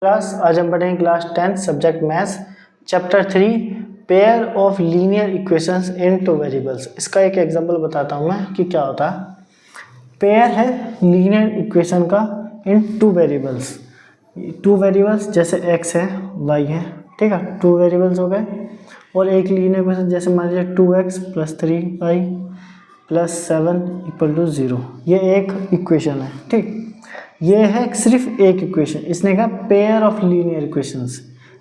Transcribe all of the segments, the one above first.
Class आज हम पढ़ेंगे class 10 subject maths chapter 3 pair of linear equations in two variables. इसका एक एग्जांपल बताता हूँ मैं कि क्या होता है। पेयर है लीनियर इक्वेशन का इन टू वेरिएबल्स जैसे x है y है, ठीक है, टू वेरिएबल्स हो गए। और एक लीनियर इक्वेशन जैसे मान लीजिए 2x + 3y + 7 = 0, ये एक इक्वेशन है, ठीक। ये है सिर्फ एक इक्वेशन, इसने कहा pair of linear equations.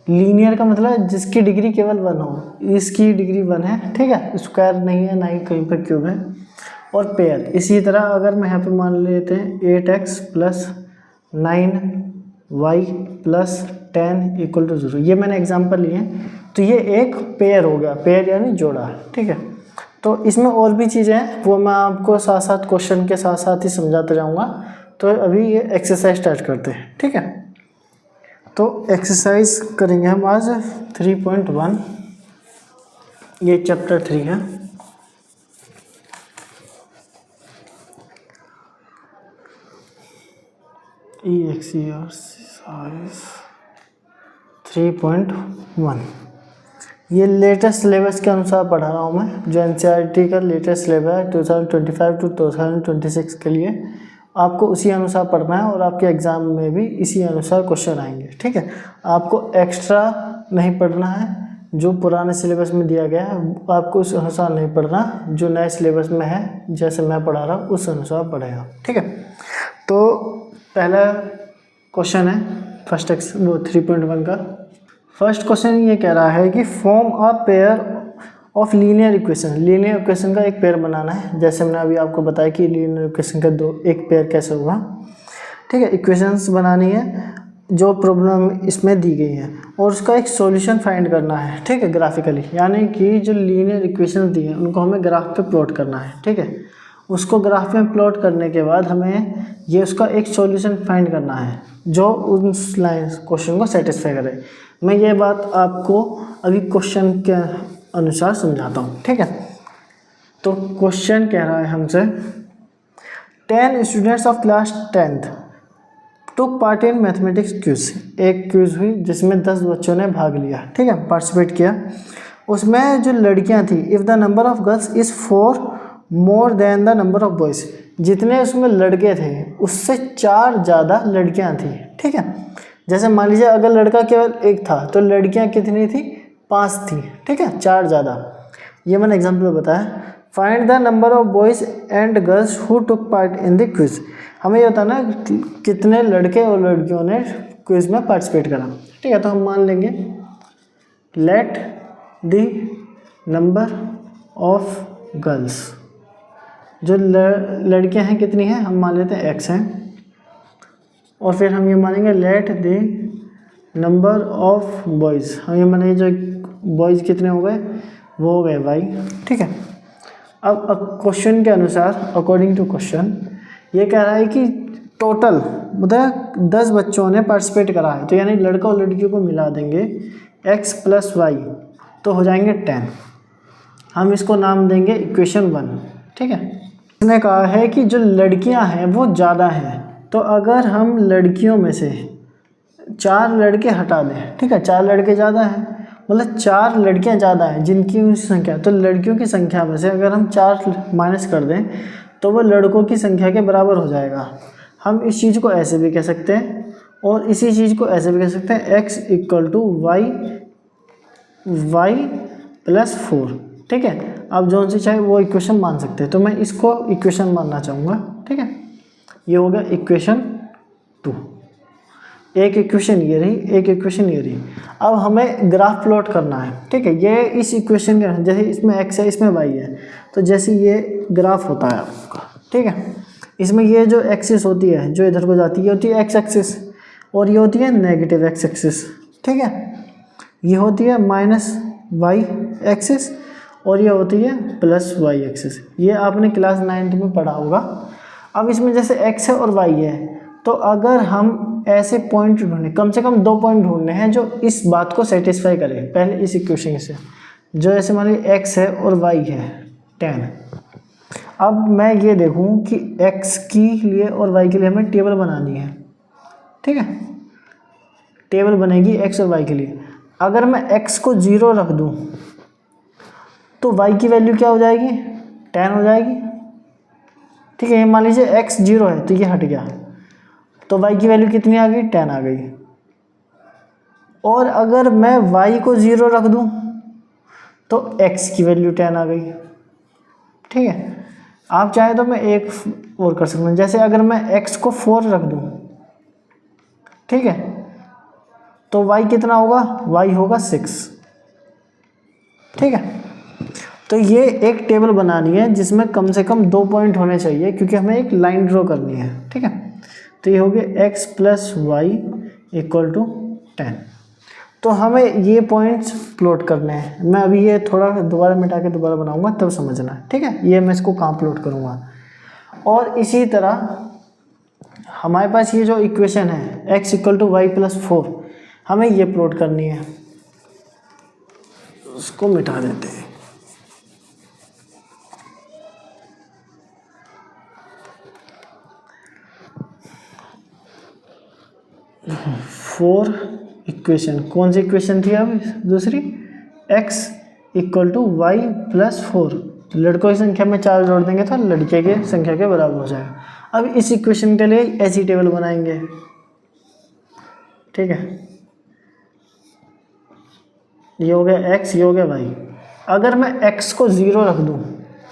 Linear का मतलब जिसकी डिग्री केवल 1 हो, इसकी डिग्री 1 है, ठीक है, स्क्वायर नहीं है, ना ही कहीं पर क्यूब है। और पेयर इसी तरह अगर मैं यहाँ पे मान लेते हैं 8x + 9y + 10 = 0, ये मैंने एग्जांपल लिए हैं, तो ये एक पेयर हो गया, पेयर यानी जोड़ा, ठीक है। तो इसमें और भी चीज़ें हैं, वो मैं आपको साथ साथ क्वेश्चन के साथ साथ ही समझाते जाऊँगा। तो अभी ये एक्सरसाइज स्टार्ट करते हैं, ठीक है। तो एक्सरसाइज करेंगे हम आज 3.1, ये चैप्टर 3 है। एक्सरसाइज 3.1 ये लेटेस्ट सिलेबस के अनुसार पढ़ा रहा हूँ मैं, जो एनसीईआरटी का लेटेस्ट सिलेबस है 2025 to 2026 के लिए। आपको उसी अनुसार पढ़ना है और आपके एग्ज़ाम में भी इसी अनुसार क्वेश्चन आएंगे, ठीक है। आपको एक्स्ट्रा नहीं पढ़ना है, जो पुराने सिलेबस में दिया गया है आपको उस अनुसार नहीं पढ़ना, जो नए सिलेबस में है जैसे मैं पढ़ा रहा हूँ उस अनुसार पढ़ेगा, ठीक है। तो पहला क्वेश्चन है फर्स्ट 3.1 का। फर्स्ट क्वेश्चन ये कह रहा है कि form a pair of linear equation. Linear equation का एक पेयर बनाना है, जैसे मैंने अभी आपको बताया कि लीनियर इक्वेशन का एक पेयर कैसे होगा, ठीक है। इक्वेशंस बनानी है जो प्रॉब्लम इसमें दी गई है और उसका एक सॉल्यूशन फाइंड करना है, ठीक है, ग्राफिकली। यानी कि जो लीनियर इक्वेशन दी है उनको हमें ग्राफ पे प्लॉट करना है, ठीक है। उसको ग्राफ में प्लॉट करने के बाद हमें ये उसका एक सॉल्यूशन फाइंड करना है जो उस लाइन क्वेश्चन को सेटिस्फाई करे। मैं ये बात आपको अभी क्वेश्चन के अनुसार समझाता हूँ, ठीक है। तो क्वेश्चन कह रहा है हमसे 10 students of class 10th took part in mathematics quiz. एक क्विज हुई जिसमें 10 बच्चों ने भाग लिया, ठीक है, पार्टिसिपेट किया। उसमें जो लड़कियां थी, if the number of girls is 4 more than the number of boys, जितने उसमें लड़के थे उससे 4 ज़्यादा लड़कियां थी, ठीक है। जैसे मान लीजिए अगर लड़का केवल एक था तो लड़कियां कितनी थी, 5 थी, ठीक है, 4 ज़्यादा। ये मैंने एग्जाम्पल बताया। Find the number of boys and girls who took part in the quiz. हमें ये बताना कितने लड़के और लड़कियों ने क्विज में पार्टिसिपेट करा, ठीक है। तो हम मान लेंगे let the number of girls, जो लड़कियां हैं कितनी हैं, हम मान लेते हैं x हैं। और फिर हम ये मानेंगे let the number of boys, हम ये मानेंगे जो बॉयज़ कितने हो गए, वो हो गए y, ठीक है। अब क्वेश्चन के अनुसार, अकॉर्डिंग टू क्वेश्चन, ये कह रहा है कि टोटल मतलब 10 बच्चों ने पार्टिसिपेट करा है, तो यानी लड़का और लड़कियों को मिला देंगे x + y, तो हो जाएंगे 10। हम इसको नाम देंगे इक्वेशन 1, ठीक है। इसने कहा है कि जो लड़कियां हैं वो ज़्यादा हैं, तो अगर हम लड़कियों में से 4 लड़के हटा दें, ठीक है, 4 लड़के ज़्यादा हैं, मतलब 4 लड़कियां ज़्यादा हैं जिनकी संख्या, तो लड़कियों की संख्या में से अगर हम 4 माइनस कर दें तो वो लड़कों की संख्या के बराबर हो जाएगा। हम इस चीज़ को ऐसे भी कह सकते हैं और इसी चीज़ को ऐसे भी कह सकते हैं, x = y + 4, ठीक है। आप जो सी चाहे वो इक्वेशन मान सकते हैं, तो मैं इसको इक्वेशन मानना चाहूँगा, ठीक है। ये हो गया इक्वेशन 2। एक इक्वेशन ये रही, एक इक्वेशन ये रही। अब हमें ग्राफ प्लॉट करना है, ठीक है। ये इस इक्वेशन के जैसे इसमें x है, इसमें y है, तो जैसे ये ग्राफ होता है आपका, ठीक है। इसमें ये जो एक्सिस होती है जो इधर को जाती है, ये होती है x एक्सिस, और ये होती है नेगेटिव x एक्सिस, ठीक है। ये होती है -y एक्सिस और ये होती है +y एक्सिस। ये आपने क्लास 9th में पढ़ा होगा। अब इसमें जैसे x है और y है, तो अगर हम ऐसे पॉइंट ढूंढें, कम से कम 2 पॉइंट ढूंढने हैं जो इस बात को सेटिस्फाई करें। पहले इस इक्वेशन से, जो ऐसे मान लीजिए x है और y है 10। अब मैं ये देखूं कि x के लिए और y के लिए हमें टेबल बनानी है, ठीक है। टेबल बनेगी एक्स और वाई के लिए। अगर मैं एक्स को 0 रख दूँ तो वाई की वैल्यू क्या हो जाएगी, 10 हो जाएगी। ठीक है, ये मान लीजिए एक्स 0 है तो ये हट गया, तो वाई की वैल्यू कितनी आ गई, 10 आ गई। और अगर मैं वाई को 0 रख दूँ तो एक्स की वैल्यू 10 आ गई। ठीक है, आप चाहे तो मैं एक और कर सकता हूँ, जैसे अगर मैं x को 4 रख दूँ, ठीक है, तो y कितना होगा, y होगा 6। ठीक है, तो ये एक टेबल बनानी है जिसमें कम से कम 2 पॉइंट होने चाहिए, क्योंकि हमें एक लाइन ड्रॉ करनी है। ठीक है, तो ये हो गया x plus Y equal to 10। तो हमें ये पॉइंट्स प्लॉट करने हैं। मैं अभी ये थोड़ा दोबारा मिटा के दोबारा बनाऊंगा तब समझना है। ठीक है, ये मैं इसको कहाँ प्लॉट करूँगा। और इसी तरह हमारे पास ये जो इक्वेशन है x equal to Y plus 4, हमें ये प्लॉट करनी है। उसको मिटा देते हैं। फोर इक्वेशन, कौन सी इक्वेशन थी अब दूसरी, x equal to Y plus 4। लड़कों की संख्या में 4 जोड़ देंगे तो लड़के की संख्या के बराबर हो जाएगा। अब इस इक्वेशन के लिए ऐसी टेबल बनाएंगे। ठीक है, ये हो गया x, ये हो गया y। अगर मैं x को 0 रख दूं,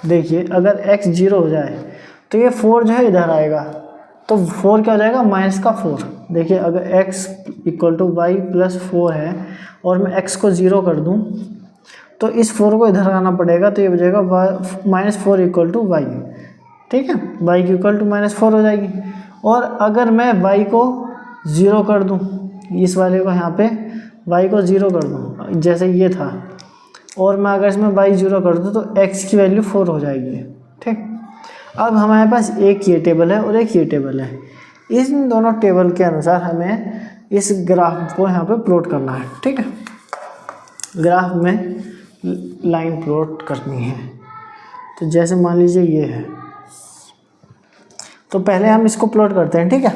देखिए अगर x 0 हो जाए तो ये 4 जो है इधर आएगा, तो 4 क्या हो जाएगा, माइनस का 4। देखिए अगर x equal to Y plus 4 है और मैं x को 0 कर दूं तो इस 4 को इधर आना पड़ेगा, तो ये हो जाएगा -4 इक्वल टू वाई। ठीक है, y की इक्वल टू -4 हो जाएगी। और अगर मैं y को 0 कर दूं, इस वाले को यहाँ पे y को 0 कर दूं जैसे ये था, और मैं अगर इसमें y 0 कर दूं तो x की वैल्यू 4 हो जाएगी। ठीक, अब हमारे पास एक ये टेबल है और एक ये टेबल है। इन दोनों टेबल के अनुसार हमें इस ग्राफ को यहाँ पे प्लॉट करना है। ठीक है, ग्राफ में लाइन प्लॉट करनी है। तो जैसे मान लीजिए ये है, तो पहले हम इसको प्लॉट करते हैं। ठीक है,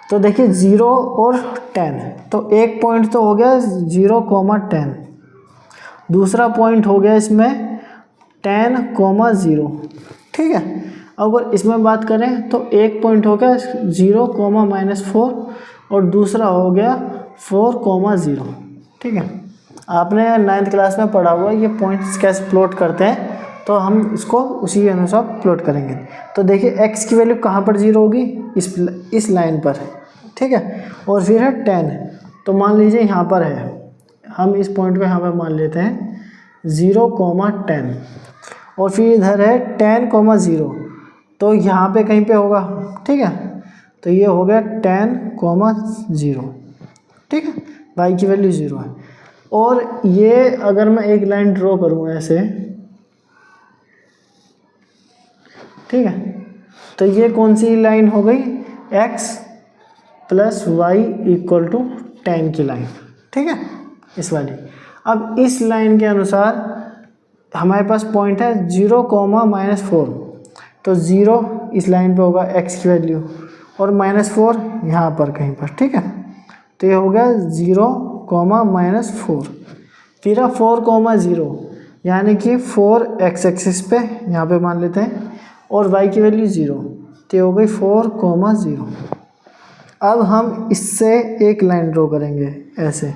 तो देखिए 0 और 10, तो एक पॉइंट तो हो गया 0,10, दूसरा पॉइंट हो गया इसमें 10,0। ठीक है, अगर इसमें बात करें तो एक पॉइंट हो गया 0,-4 और दूसरा हो गया 4,0। ठीक है, आपने 9th क्लास में पढ़ा हुआ ये पॉइंट्स कैसे प्लॉट करते हैं, तो हम इसको उसी के अनुसार प्लॉट करेंगे। तो देखिए x की वैल्यू कहाँ पर 0 होगी, इस लाइन पर। ठीक है, और फिर है 10, तो मान लीजिए यहाँ पर है, हम इस पॉइंट को यहाँ पर मान लेते हैं 0,10, और फिर इधर है 10,0, तो यहाँ पे कहीं पे होगा। ठीक है, तो ये हो गया 10,0। ठीक है, y की वैल्यू 0 है। और ये अगर मैं एक लाइन ड्रॉ करूँ ऐसे, ठीक है, तो ये कौन सी लाइन हो गई, x plus Y equal to 10 की लाइन। ठीक है, इस वाली। अब इस लाइन के अनुसार हमारे पास पॉइंट है 0,-4, तो 0 इस लाइन पे होगा x की वैल्यू, और -4 यहाँ पर कहीं पर। ठीक है, तो ये हो गया 0,-4, फिर 4,0, यानी कि 4 x एक्सिस पे यहाँ पे मान लेते हैं, और y की वैल्यू 0, तो ये हो गई 4,0। अब हम इससे एक लाइन ड्रॉ करेंगे ऐसे।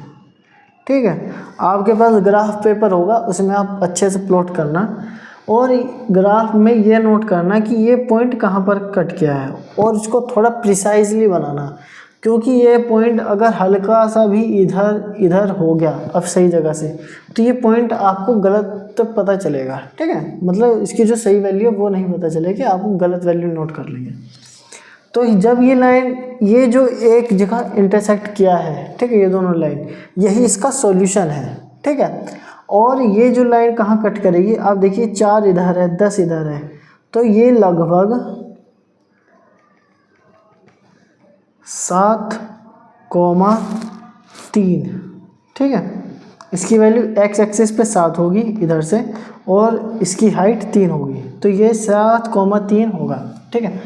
ठीक है, आपके पास ग्राफ पेपर होगा, उसमें आप अच्छे से प्लॉट करना, और ग्राफ में ये नोट करना कि ये पॉइंट कहाँ पर कट किया है, और इसको थोड़ा प्रिसाइजली बनाना, क्योंकि ये पॉइंट अगर हल्का सा भी इधर इधर हो गया अब सही जगह से, तो ये पॉइंट आपको गलत पता चलेगा। ठीक है, मतलब इसकी जो सही वैल्यू है वो नहीं पता चलेगी, आपको गलत वैल्यू नोट कर लेंगे। तो जब ये लाइन, ये जो एक जगह इंटरसेक्ट किया है, ठीक है, ये दोनों लाइन, यही इसका सॉल्यूशन है। ठीक है, और ये जो लाइन कहाँ कट करेगी, आप देखिए 4 इधर है, 10 इधर है, तो ये लगभग 7,3। ठीक है, इसकी वैल्यू x एक्सिस पे 7 होगी इधर से, और इसकी हाइट 3 होगी, तो ये 7,3 होगा। ठीक है,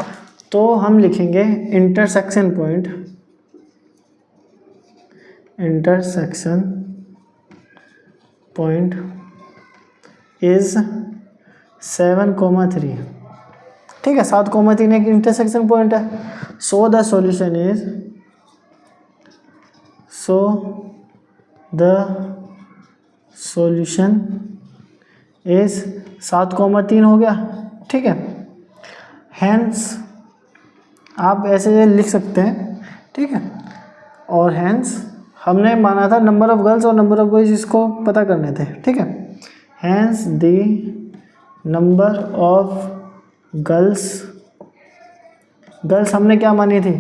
तो हम लिखेंगे intersection point intersection point is 7,3। ठीक है, 7,3 एक इंटरसेक्शन पॉइंट है। So the solution is, so the solution is 7,3 हो गया। ठीक है, हैंस आप ऐसे लिख सकते हैं। ठीक है, और हैंस हमने माना था नंबर ऑफ गर्ल्स और नंबर ऑफ बॉयज इसको पता करने थे। ठीक है, hence the number of girls हमने क्या मानी थी,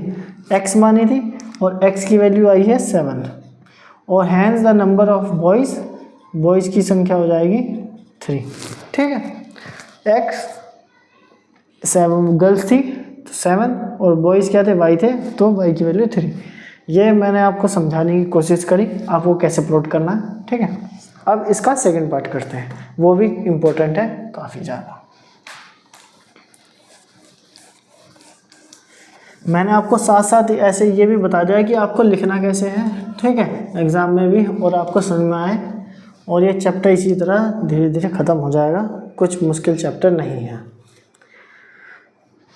x मानी थी, और x की वैल्यू आई है 7। और hence the number of boys की संख्या हो जाएगी 3। ठीक है, x 7 गर्ल्स थी तो 7, और बॉयज़ क्या थे, y थे, तो y की वैल्यू 3। ये मैंने आपको समझाने की कोशिश करी आपको कैसे प्लॉट करना है। ठीक है, अब इसका सेकंड पार्ट करते हैं, वो भी इम्पोर्टेंट है काफ़ी ज़्यादा। मैंने आपको साथ साथ ऐसे ये भी बता दिया कि आपको लिखना कैसे है। ठीक है, एग्ज़ाम में भी, और आपको समझ में आए, और ये चैप्टर इसी तरह धीरे धीरे ख़त्म हो जाएगा, कुछ मुश्किल चैप्टर नहीं है।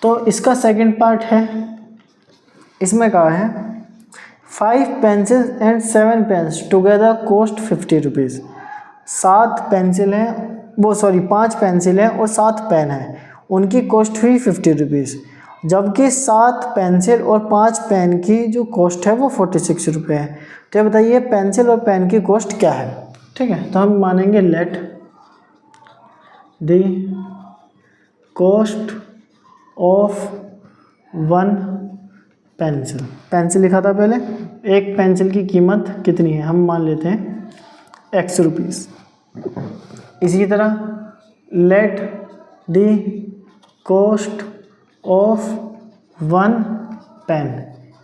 तो इसका सेकंड पार्ट है, इसमें कहा है 5 pencils and 7 pens together cost 50 rupees. 5 pencil हैं और 7 पेन हैं, उनकी कॉस्ट हुई 50 रुपीज़, जबकि 7 पेंसिल और 5 पेन की जो कॉस्ट है वो 46 रुपये है। तो ये बताइए पेंसिल और पेन की कॉस्ट क्या है। ठीक है, तो हम मानेंगे late the cost of 1 pencil लिखा था पहले, एक पेंसिल की कीमत कितनी है, हम मान लेते हैं x रुपीज़। इसी तरह let the cost of 1 pen,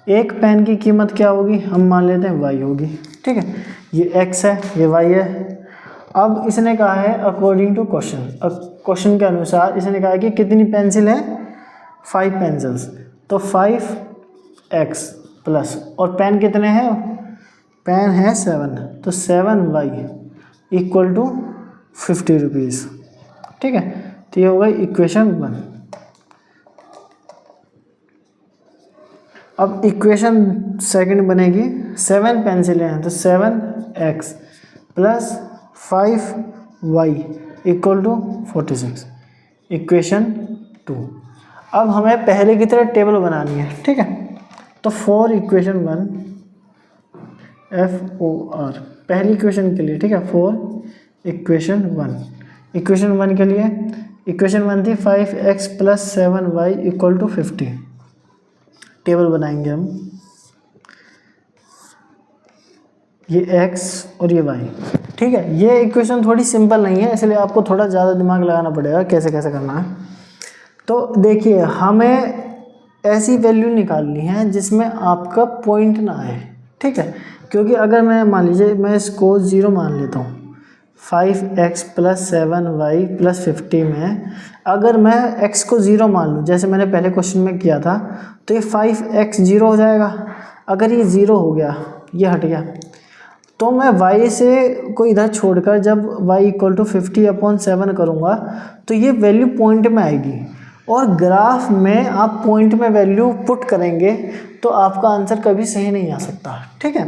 एक पेन की कीमत क्या होगी, हम मान लेते हैं y होगी। ठीक है, ये x है, ये y है। अब इसने कहा है अकॉर्डिंग टू क्वेश्चन के अनुसार इसने कहा है कि कितनी पेंसिल है, 5 पेंसिल्स, तो 5x प्लस, और पेन कितने हैं, पेन है 7, तो 7y इक्वल टू 50 रुपीज़। ठीक है, तो ये हो गई इक्वेशन 1। अब इक्वेशन सेकंड बनेगी, 7 पेंसिलें हैं तो 7x plus 5y equal to 46, equation 2। अब हमें पहले की तरह टेबल बनानी है। ठीक है, तो फॉर इक्वेशन 1 FOR पहली इक्वेशन के लिए। ठीक है, फॉर इक्वेशन 1 के लिए इक्वेशन 1 थी 5x plus 7y equal to 50। Table बनाएंगे हम, ये x और ये y। ठीक है, ये इक्वेशन थोड़ी सिंपल नहीं है, इसलिए आपको थोड़ा ज़्यादा दिमाग लगाना पड़ेगा कैसे कैसे करना है। तो देखिए, हमें ऐसी वैल्यू निकालनी है जिसमें आपका पॉइंट ना आए। ठीक है, क्योंकि अगर मैं मान लीजिए मैं इसको 0 मान लेता हूँ, 5x प्लस 7y प्लस 50 में अगर मैं x को 0 मान लूँ, जैसे मैंने पहले क्वेश्चन में किया था, तो ये 5x 0 हो जाएगा। अगर ये 0 हो गया, ये हट गया, तो मैं y से को इधर छोड़कर जब y इक्वल टू 50/7 करूँगा तो ये वैल्यू पॉइंट में आएगी। और ग्राफ में आप पॉइंट में वैल्यू पुट करेंगे तो आपका आंसर कभी सही नहीं आ सकता। ठीक है,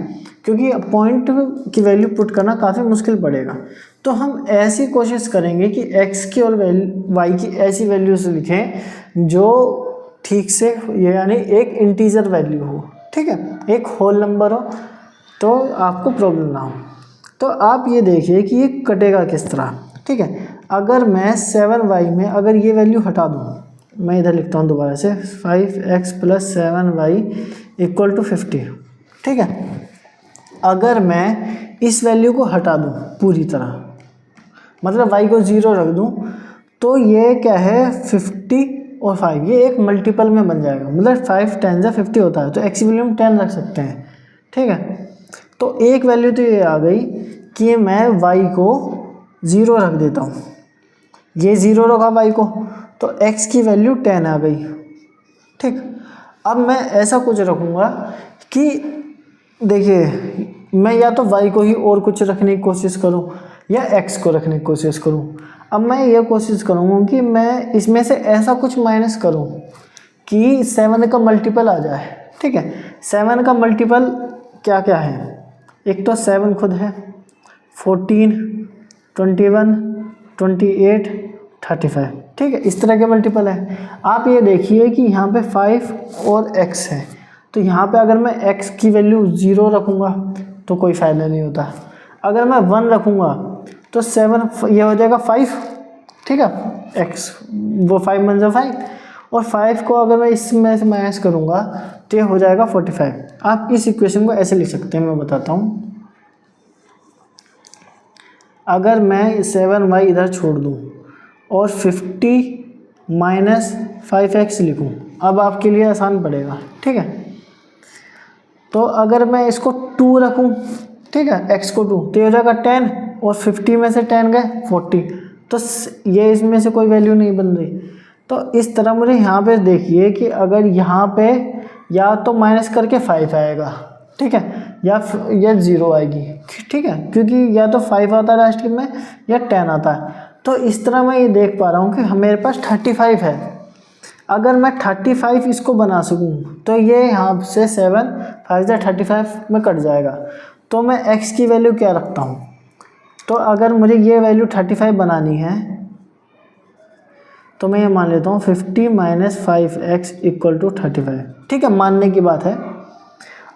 क्योंकि पॉइंट की वैल्यू पुट करना काफ़ी मुश्किल पड़ेगा। तो हम ऐसी कोशिश करेंगे कि x की और y की ऐसी वैल्यूज लिखें जो ठीक से, यानी एक इंटीजर वैल्यू हो। ठीक है, एक होल नंबर हो, तो आपको प्रॉब्लम ना हो। तो आप ये देखिए कि ये कटेगा किस तरह। ठीक है, अगर मैं 7y में अगर ये वैल्यू हटा दूँ, मैं इधर लिखता हूँ दोबारा से, 5x plus 7y equal to 50। ठीक है, अगर मैं इस वैल्यू को हटा दूँ पूरी तरह, मतलब y को 0 रख दूँ, तो ये क्या है 50 और 5, ये एक मल्टीपल में बन जाएगा, मतलब 5 10 से 50 होता है, तो x की वैल्यू हम 10 रख सकते हैं। ठीक है, तो एक वैल्यू तो ये आ गई कि मैं y को 0 रख देता हूँ, ये 0 रखा y को, तो x की वैल्यू 10 आ गई। ठीक, अब मैं ऐसा कुछ रखूँगा कि देखिए मैं या तो y को ही और कुछ रखने की कोशिश करूं या x को रखने की कोशिश करूं। अब मैं ये कोशिश करूंगा कि मैं इसमें से ऐसा कुछ माइनस करूं कि 7 का मल्टीपल आ जाए। ठीक है, 7 का मल्टीपल क्या क्या है, एक तो 7 खुद है, 14, 21, 28, 35। ठीक है, इस तरह के मल्टीपल है। आप ये देखिए कि यहाँ पे 5 और x है, तो यहाँ पे अगर मैं x की वैल्यू 0 रखूँगा तो कोई फ़ायदा नहीं होता। अगर मैं 1 रखूँगा तो 7 ये हो जाएगा 5। ठीक है, x वो 5 बन जाए 5, और 5 को अगर मैं इसमें से माइनस करूँगा तो ये हो जाएगा 45। आप इस इक्वेशन को ऐसे लिख सकते हैं, मैं बताता हूँ। अगर मैं 7y इधर छोड़ दूँ और 50 माइनस 5x लिखूँ, अब आपके लिए आसान पड़ेगा। ठीक है, तो अगर मैं इसको 2 रखूँ, ठीक है, x को 2, तो ये हो जाएगा 10, और 50 में से 10 गए 40, तो ये इसमें से कोई वैल्यू नहीं बन रही। तो इस तरह मुझे यहाँ पे देखिए कि अगर यहाँ पे या तो माइनस करके 5 आएगा, ठीक है, या 0 आएगी। ठीक है, क्योंकि या तो 5 आता है लास्ट में या 10 आता है। तो इस तरह मैं ये देख पा रहा हूँ कि मेरे पास 35 है। अगर मैं 35 इसको बना सकूँ तो ये यहाँ से 7 5 से 35 में कट जाएगा। तो मैं x की वैल्यू क्या रखता हूँ, तो अगर मुझे ये वैल्यू 35 बनानी है तो मैं ये मान लेता हूँ 50 माइनस 5x इक्वल टू 35। ठीक है, मानने की बात है।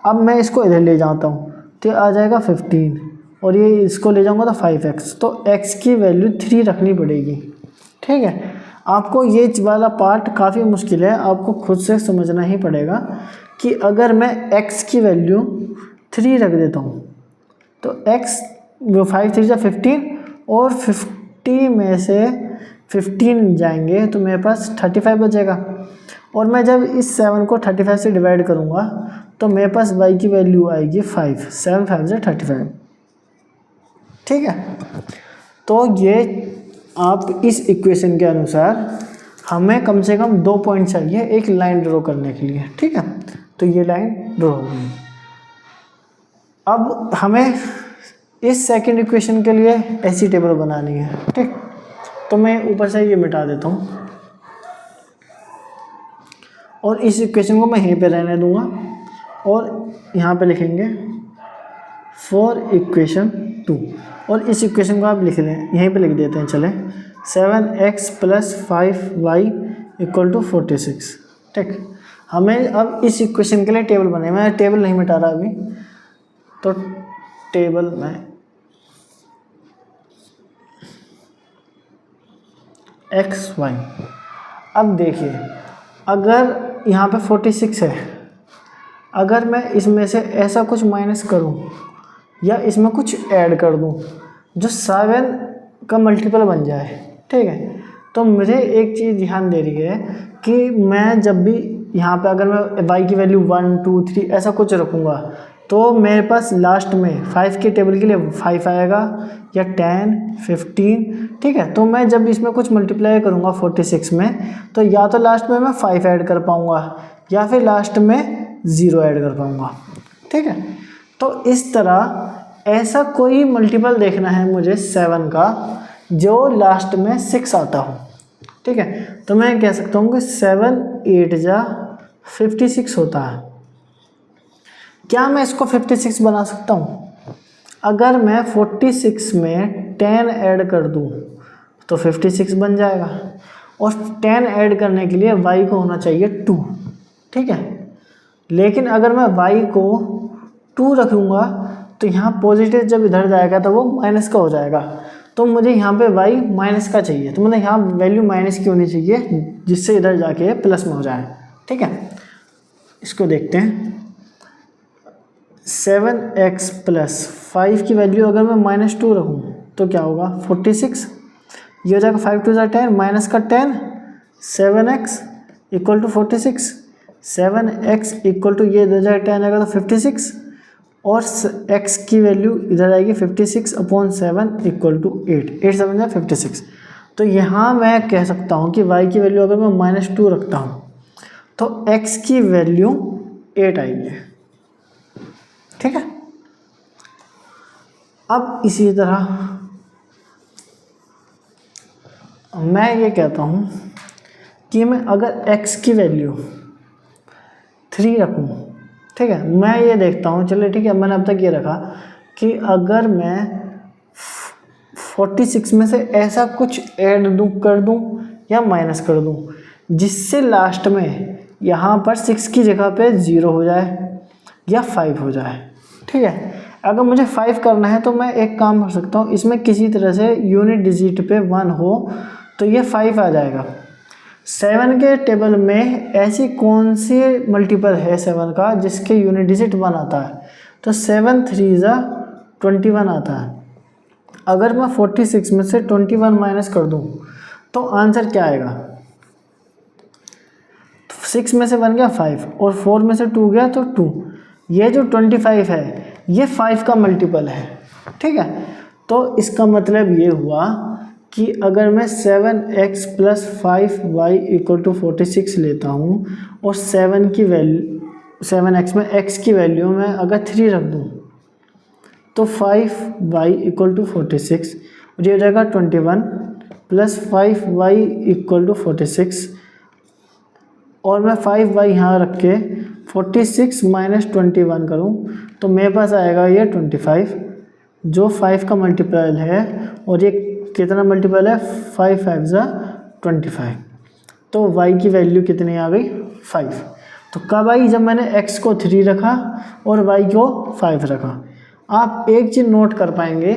अब मैं इसको इधर ले जाता हूँ तो आ जाएगा 15, और ये इसको ले जाऊँगा तो 5x, तो x की वैल्यू 3 रखनी पड़ेगी। ठीक है, आपको ये वाला पार्ट काफ़ी मुश्किल है, आपको खुद से समझना ही पड़ेगा कि अगर मैं x की वैल्यू 3 रख देता हूँ तो x वो 5 3 जा 15, और 50 में से 15 जाएंगे तो मेरे पास 35 बचेगा। और मैं जब इस 7 को 35 से डिवाइड करूँगा तो मेरे पास y की वैल्यू आएगी 5, 7 5 से 35। ठीक है, तो ये आप इस इक्वेशन के अनुसार हमें कम से कम 2 पॉइंट चाहिए एक लाइन ड्रॉ करने के लिए। ठीक है, तो ये लाइन ड्रॉ हो गई। अब हमें इस सेकंड इक्वेशन के लिए ऐसी टेबल बनानी है। ठीक, तो मैं ऊपर से ये मिटा देता हूँ और इस इक्वेशन को मैं यहीं पे रहने दूंगा, और यहाँ पे लिखेंगे फॉर इक्वेशन 2, और इस इक्वेशन को आप लिख लें, यहीं पे लिख देते हैं। चले 7x plus 5y equal to 46। ठीक, हमें अब इस इक्वेशन के लिए टेबल बने, मैं टेबल नहीं मिटा रहा अभी, तो टेबल में xy। अब देखिए, अगर यहाँ पे 46 है, अगर मैं इसमें से ऐसा कुछ माइनस करूँ या इसमें कुछ ऐड कर दूँ जो 7 का मल्टीपल बन जाए, ठीक है, तो मुझे एक चीज़ ध्यान दे रही है कि मैं जब भी यहाँ पे अगर मैं y की वैल्यू 1 2 3 ऐसा कुछ रखूँगा तो मेरे पास लास्ट में 5 के टेबल के लिए 5 आएगा या 10 15। ठीक है, तो मैं जब इसमें कुछ मल्टीप्लाई करूँगा 46 में तो या तो लास्ट में मैं 5 ऐड कर पाऊँगा या फिर लास्ट में 0 ऐड कर पाऊँगा। ठीक है, तो इस तरह ऐसा कोई मल्टीपल देखना है मुझे 7 का जो लास्ट में 6 आता हो। ठीक है, तो मैं कह सकता हूँ कि 7 8 जा 56 होता है। क्या मैं इसको 56 बना सकता हूँ? अगर मैं 46 में 10 ऐड कर दूँ तो 56 बन जाएगा, और 10 ऐड करने के लिए y को होना चाहिए 2। ठीक है, लेकिन अगर मैं y को 2 रखूँगा तो यहाँ पॉजिटिव जब इधर जाएगा तो वो माइनस का हो जाएगा, तो मुझे यहाँ पे y माइनस का चाहिए, तो मतलब यहाँ वैल्यू माइनस की होनी चाहिए जिससे इधर जाके प्लस में हो जाए। ठीक है, इसको देखते हैं। 7x प्लस 5 की वैल्यू अगर मैं -2 रखूँ तो क्या होगा 46, ये हो जाएगा 5 2 10 माइनस का 10, 7x equal to 46, 7x equal to ये 10 आएगा तो 56, और x की वैल्यू इधर आएगी 56 अपॉन 7 इक्वल टू 8, 8 7 जा 56। तो यहाँ मैं कह सकता हूँ कि y की वैल्यू अगर मैं -2 रखता हूँ तो x की वैल्यू 8 आएगी। ठीक है, अब इसी तरह मैं ये कहता हूँ कि मैं अगर x की वैल्यू 3 रखूँ, ठीक है, मैं ये देखता हूँ, चलिए ठीक है, मैंने अब तक ये रखा कि अगर मैं 46 में से ऐसा कुछ ऐड दूँ कर दूँ या माइनस कर दूँ जिससे लास्ट में यहाँ पर 6 की जगह पे 0 हो जाए या 5 हो जाए, ठीक है। अगर मुझे 5 करना है तो मैं एक काम कर सकता हूँ, इसमें किसी तरह से यूनिट डिजिट पे 1 हो तो ये 5 आ जाएगा। 7 के टेबल में ऐसी कौन सी मल्टीपल है 7 का जिसके यूनिट डिजिट 1 आता है, तो 7 3 ज़ा 21 आता है। अगर मैं 46 में से 21 माइनस कर दूं तो आंसर क्या आएगा, 6 में से 1 गया 5 और 4 में से 2 गया तो 2। ये जो 25 है ये 5 का मल्टीपल है, ठीक है। तो इसका मतलब ये हुआ कि अगर मैं 7x + 5y = 46 लेता हूँ और 7x में x की वैल्यू में अगर 3 रख दूँ तो 5y = 46 और ये हो जाएगा 21 + 5y = 46 और मैं 5y यहाँ रख के 46 - 21 करूँ तो मेरे पास आएगा ये 25 जो 5 का मल्टीपल है और ये कितना मल्टीपल है 5 5 ज़ा 25। तो y की वैल्यू कितनी आ गई 5। तो कब आई, जब मैंने x को 3 रखा और y को 5 रखा। आप एक चीज़ नोट कर पाएंगे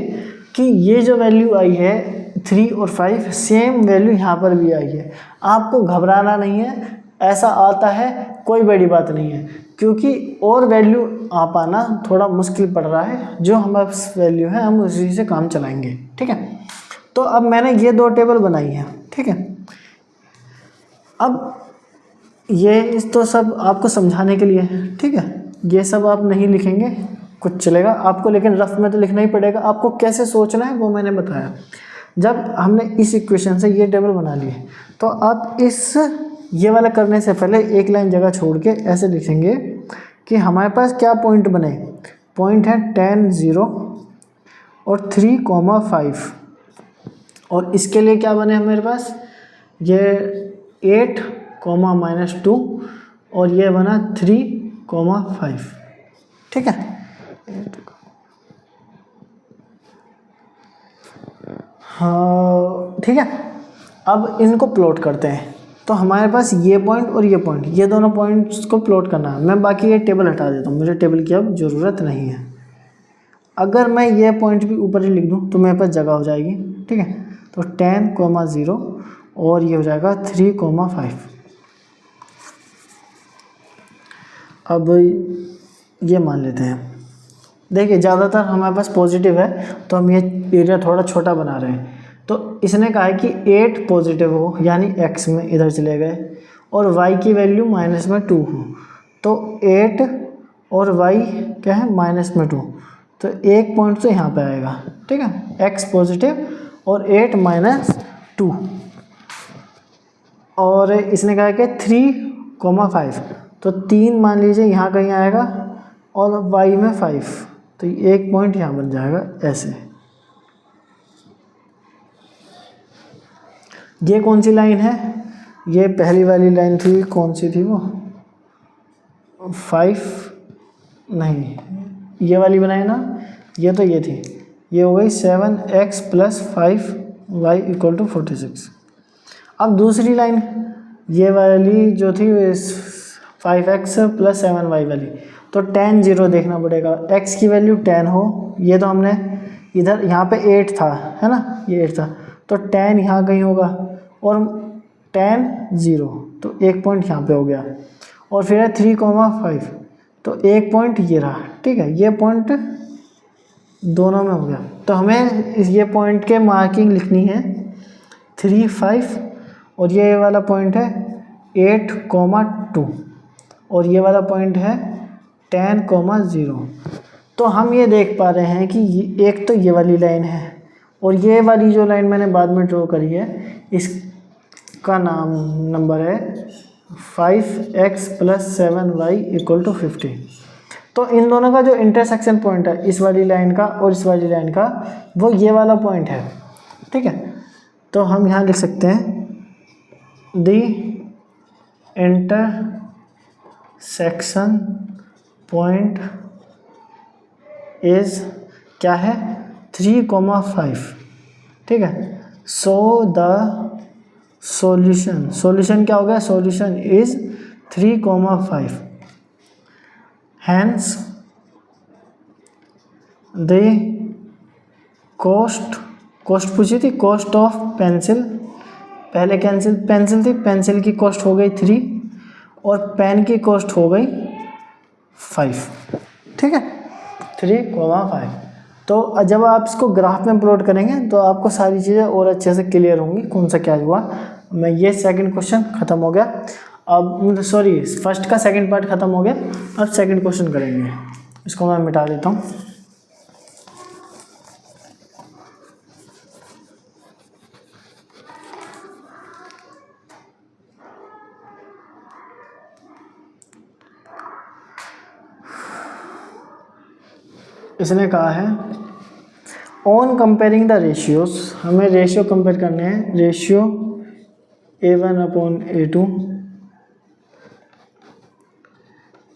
कि ये जो वैल्यू आई है 3 और 5 सेम वैल्यू यहाँ पर भी आई है। आपको घबराना नहीं है, ऐसा आता है कोई बड़ी बात नहीं है, क्योंकि और वैल्यू आ पाना थोड़ा मुश्किल पड़ रहा है। जो हमारे पास वैल्यू है हम उसी से काम चलाएंगे, ठीक है। तो अब मैंने ये 2 टेबल बनाई है, ठीक है। अब ये तो सब आपको समझाने के लिए है, ठीक है। ये सब आप नहीं लिखेंगे कुछ चलेगा आपको, लेकिन रफ में तो लिखना ही पड़ेगा। आपको कैसे सोचना है वो मैंने बताया। जब हमने इस इक्वेशन से ये टेबल बना लिए तो आप ये वाला करने से पहले एक लाइन जगह छोड़ के ऐसे लिखेंगे कि हमारे पास क्या पॉइंट बने। पॉइंट है 10 0 और 3, 5 और इसके लिए क्या बने मेरे पास, ये 8, -2 और ये बना 3, 5, ठीक है। हाँ ठीक है। अब इनको प्लॉट करते हैं। तो हमारे पास ये पॉइंट और ये पॉइंट, ये दोनों पॉइंट्स को प्लॉट करना है। मैं बाकी ये टेबल हटा देता हूँ, मुझे टेबल की अब ज़रूरत नहीं है। अगर मैं ये पॉइंट भी ऊपर ही लिख दूँ तो मेरे पास जगह हो जाएगी, ठीक है। तो 10, 0 और ये हो जाएगा 3, 5। अब ये मान लेते हैं, देखिए ज़्यादातर हमारे पास पॉजिटिव है तो हम ये एरिया थोड़ा छोटा बना रहे हैं। तो इसने कहा है कि 8 पॉजिटिव हो, यानी x में इधर चले गए, और y की वैल्यू -2 हो। तो 8 और y क्या है -2, तो एक पॉइंट तो यहाँ पे आएगा, ठीक है। x पॉजिटिव और 8 -2, और इसने कहा कि 3, 5, तो 3 मान लीजिए यहाँ कहीं आएगा और y में 5, तो एक पॉइंट यहाँ बन जाएगा ऐसे। ये कौन सी लाइन है, ये पहली वाली लाइन थी, कौन सी थी वो, 5 नहीं, ये वाली बनाई ना, ये तो ये थी, ये हो गई 7x + 5y = 46। अब दूसरी लाइन ये वाली जो थी 5x + 7y वाली, तो tan 0 देखना पड़ेगा। x की वैल्यू 10 हो, ये तो हमने इधर यहाँ पे 8 था, है ना, ये 8 था, तो tan यहाँ कहीं होगा, और tan 0 तो एक पॉइंट यहाँ पे हो गया, और फिर है 3, 5, तो एक पॉइंट ये रहा, ठीक है। ये पॉइंट दोनों में हो गया, तो हमें ये पॉइंट के मार्किंग लिखनी है 3, 5, और ये वाला पॉइंट है 8, 2, और ये वाला पॉइंट है 10, 0। तो हम ये देख पा रहे हैं कि एक तो ये वाली लाइन है, और ये वाली जो लाइन मैंने बाद में ड्रॉ करी है इसका नंबर है 5x + 7y = 50। तो इन दोनों का जो इंटरसेक्शन पॉइंट है इस वाली लाइन का और इस वाली लाइन का, वो ये वाला पॉइंट है, ठीक है। तो हम यहाँ लिख सकते हैं द इंटरसेक्शन पॉइंट इज क्या है 3,5, ठीक है। सो द सॉल्यूशन क्या हो गया, solution is 3,5, hence the cost पूछी थी, कॉस्ट ऑफ पेंसिल, पहले पेंसिल थी, पेंसिल की कॉस्ट हो गई 3 और पेन की कॉस्ट हो गई 5, ठीक है, 3,5। तो जब आप इसको ग्राफ में प्लॉट करेंगे तो आपको सारी चीज़ें और अच्छे से क्लियर होंगी कौन सा क्या हुआ। मैं ये सेकंड क्वेश्चन ख़त्म हो गया, अब सॉरी फर्स्ट का सेकंड पार्ट ख़त्म हो गया, अब सेकंड क्वेश्चन करेंगे। इसको मैं मिटा देता हूँ। इसने कहा है ऑन कंपेयरिंग द रेशियोज, हमें रेशियो कंपेयर करने हैं, रेशियो A1/A2,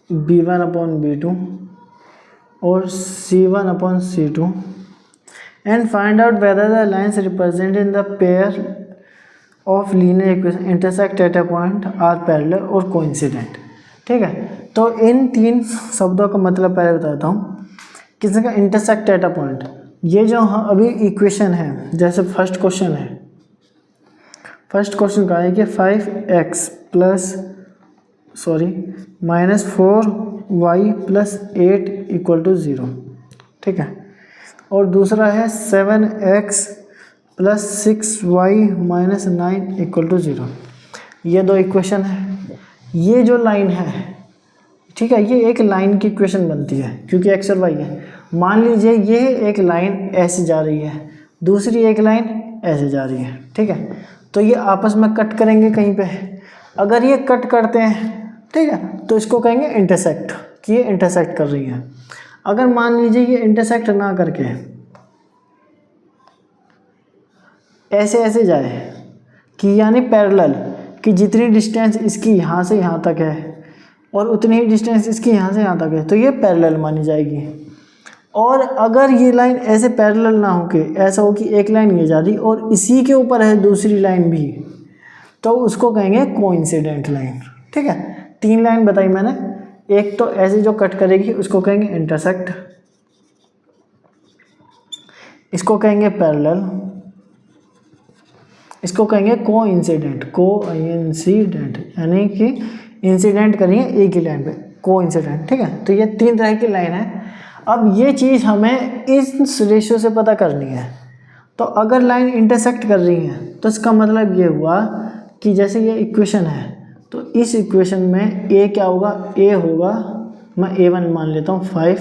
B1/B2 और C1/C2 and find out whether the lines represent in the pair of linear equation intersect at a point are parallel और कोइंसिडेंट, ठीक है। तो इन 3 शब्दों का मतलब पहले बताता हूँ। किसी का इंटरसेक्ट एट अ पॉइंट, ये जो अभी इक्वेशन है, जैसे फर्स्ट क्वेश्चन का है कि 5x -4y + 8 = 0, ठीक है। और दूसरा है 7x + 6y - 9 = 0। ये 2 इक्वेशन है। ये जो लाइन है, ठीक है, ये एक लाइन की इक्वेशन बनती है क्योंकि x और y है। मान लीजिए ये एक लाइन ऐसे जा रही है, दूसरी एक लाइन ऐसे जा रही है, ठीक है। तो ये आपस में कट करेंगे कहीं पे, अगर ये कट करते हैं, ठीक है, तो इसको कहेंगे इंटरसेक्ट, कि ये इंटरसेक्ट कर रही है। अगर मान लीजिए ये इंटरसेक्ट ना करके ऐसे जाए, कि यानी पैरेलल, कि जितनी डिस्टेंस इसकी यहाँ से यहाँ तक है और उतनी ही डिस्टेंस इसकी यहाँ से यहाँ तक है, तो ये पैरेलल मानी जाएगी। और अगर ये लाइन ऐसे पैरेलल ना हो के ऐसा हो कि एक लाइन ये जा रही और इसी के ऊपर है दूसरी लाइन भी, तो उसको कहेंगे कोइंसिडेंट लाइन, ठीक है। 3 लाइन बताई मैंने, एक तो ऐसे जो कट करेगी उसको कहेंगे इंटरसेक्ट, इसको कहेंगे पैरेलल, इसको कहेंगे कोइंसिडेंट, यानी कि इंसिडेंट करेंगे एक ही लाइन पे, कोइंसिडेंट, ठीक है। तो ये 3 तरह की लाइन है। अब ये चीज़ हमें इस रेशियो से पता करनी है। तो अगर लाइन इंटरसेक्ट कर रही है तो इसका मतलब ये हुआ कि जैसे ये इक्वेशन है, तो इस इक्वेशन में a क्या होगा, a होगा, मैं a1 मान लेता हूँ 5,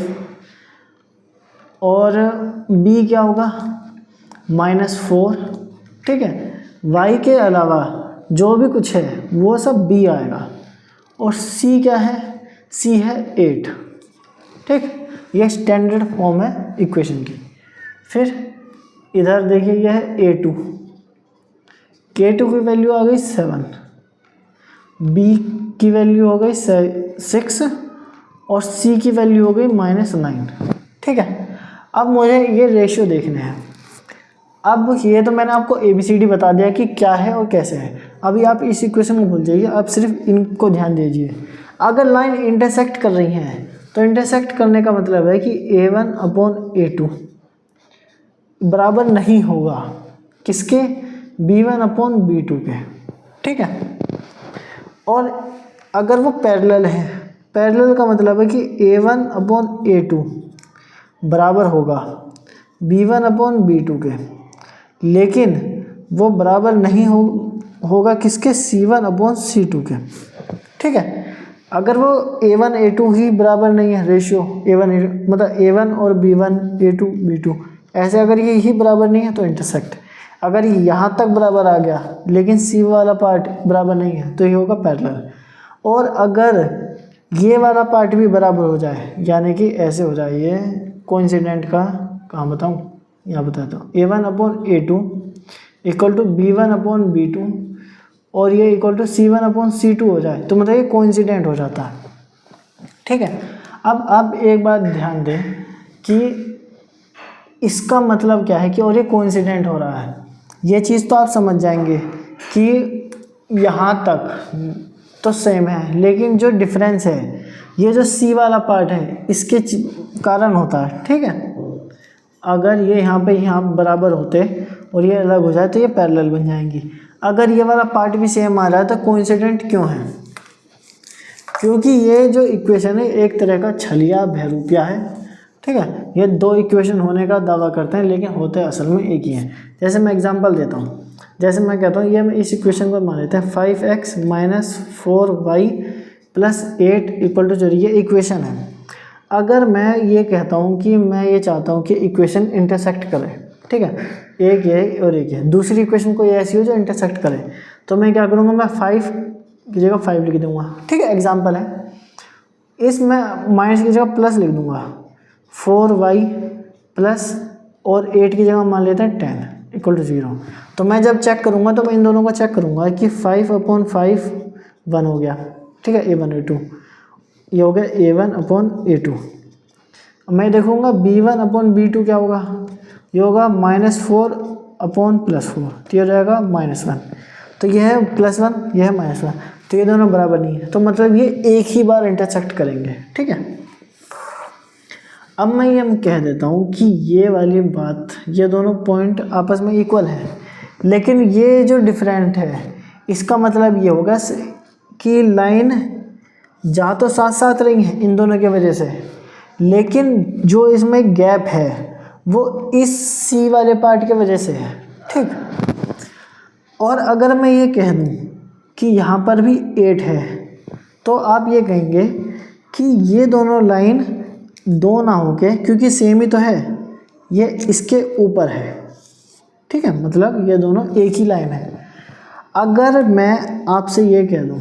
और b क्या होगा -4, ठीक है। y के अलावा जो भी कुछ है वो सब b आएगा, और c क्या है, c है 8, ठीक। ये स्टैंडर्ड फॉर्म है इक्वेशन की। फिर इधर देखिए यह है a2, k2 की वैल्यू आ गई 7, b की वैल्यू हो गई 6 और c की वैल्यू हो गई -9, ठीक है। अब मुझे ये रेशियो देखने हैं। अब ये तो मैंने आपको ABCD बता दिया कि क्या है और कैसे है। अभी आप इस इक्वेशन को भूल जाइए, आप सिर्फ इनको ध्यान दीजिए। अगर लाइन इंटरसेक्ट कर रही हैं तो इंटरसेक्ट करने का मतलब है कि A1/A2 बराबर नहीं होगा किसके, B1/B2 के, ठीक है। और अगर वो पैरेलल है, पैरेलल का मतलब है कि A1/A2 बराबर होगा B1/B2 के, लेकिन वो बराबर नहीं होगा किसके, C1/C2 के, ठीक है। अगर वो A1 A2 ही बराबर नहीं है, रेशियो A1 मतलब A1 और B1 A2 B2 ऐसे अगर ये ही बराबर नहीं है तो इंटरसेक्ट। अगर यहाँ तक बराबर आ गया लेकिन C वाला पार्ट बराबर नहीं है तो ये होगा पैरेलल। और अगर ये वाला पार्ट भी बराबर हो जाए, यानी कि ऐसे हो जाए, ये कोइंसिडेंट का कहाँ बताऊँ, यहाँ बताता हूँ, A1/A2 इक्वल टू B1/B2 और ये इक्वल टू C1/C2 हो जाए, तो मतलब ये कोइंसिडेंट हो जाता है। ठीक है, अब आप एक बात ध्यान दें कि इसका मतलब क्या है कि और ये कोइंसिडेंट हो रहा है, ये चीज़ तो आप समझ जाएंगे कि यहाँ तक तो सेम है, लेकिन जो डिफरेंस है ये जो C वाला पार्ट है इसके कारण होता है। ठीक है, अगर ये यहाँ बराबर होते और ये अलग हो जाए तो ये पैरेलल बन जाएंगी। अगर ये वाला पार्ट भी सेम आ रहा है तो कोइंसिडेंट क्यों है, क्योंकि ये जो इक्वेशन है एक तरह का छलिया बहरूपिया है। ठीक है, ये दो इक्वेशन होने का दावा करते हैं लेकिन होते असल में एक ही हैं। जैसे मैं एग्जांपल देता हूँ, जैसे मैं कहता हूँ ये मैं इस इक्वेशन को मान लेते हैं 5x - 4y + 8 इक्वल टू 0, ये इक्वेशन है। अगर मैं ये कहता हूँ कि मैं ये चाहता हूँ कि इक्वेशन इंटरसेक्ट करे, ठीक है, एक ये और एक ये, दूसरी इक्वेशन कोई ऐसी हो जो इंटरसेक्ट करे, तो मैं क्या करूँगा, मैं 5 की जगह 5 लिख दूँगा। ठीक है, एग्जाम्पल है, इसमें माइनस की जगह प्लस लिख दूँगा, 4y प्लस और 8 की जगह मान लेते हैं 10 इक्वल टू 0। तो मैं जब चेक करूँगा तो मैं इन दोनों को चेक करूँगा कि 5/5 1 हो गया। ठीक है, A1 A2 ये हो गया A1/A2। मैं देखूँगा B1/B2 क्या होगा, ये होगा -4/+4, तो ये हो जाएगा -1। तो ये है +1, ये है -1, तो ये दोनों बराबर नहीं है, तो मतलब ये एक ही बार इंटरसेक्ट करेंगे। ठीक है, अब मैं ये कह देता हूँ कि ये वाली बात, ये दोनों पॉइंट आपस में इक्वल है, लेकिन ये जो डिफरेंट है इसका मतलब ये होगा कि लाइन जा तो साथ साथ रही है इन दोनों की वजह से, लेकिन जो इसमें गैप है वो इस C वाले पार्ट की वजह से है। ठीक, और अगर मैं ये कह दूँ कि यहाँ पर भी 8 है, तो आप ये कहेंगे कि ये दोनों लाइन दो ना होके, क्योंकि सेम ही तो है, ये इसके ऊपर है। ठीक है, मतलब ये दोनों एक ही लाइन है। अगर मैं आपसे ये कह दूँ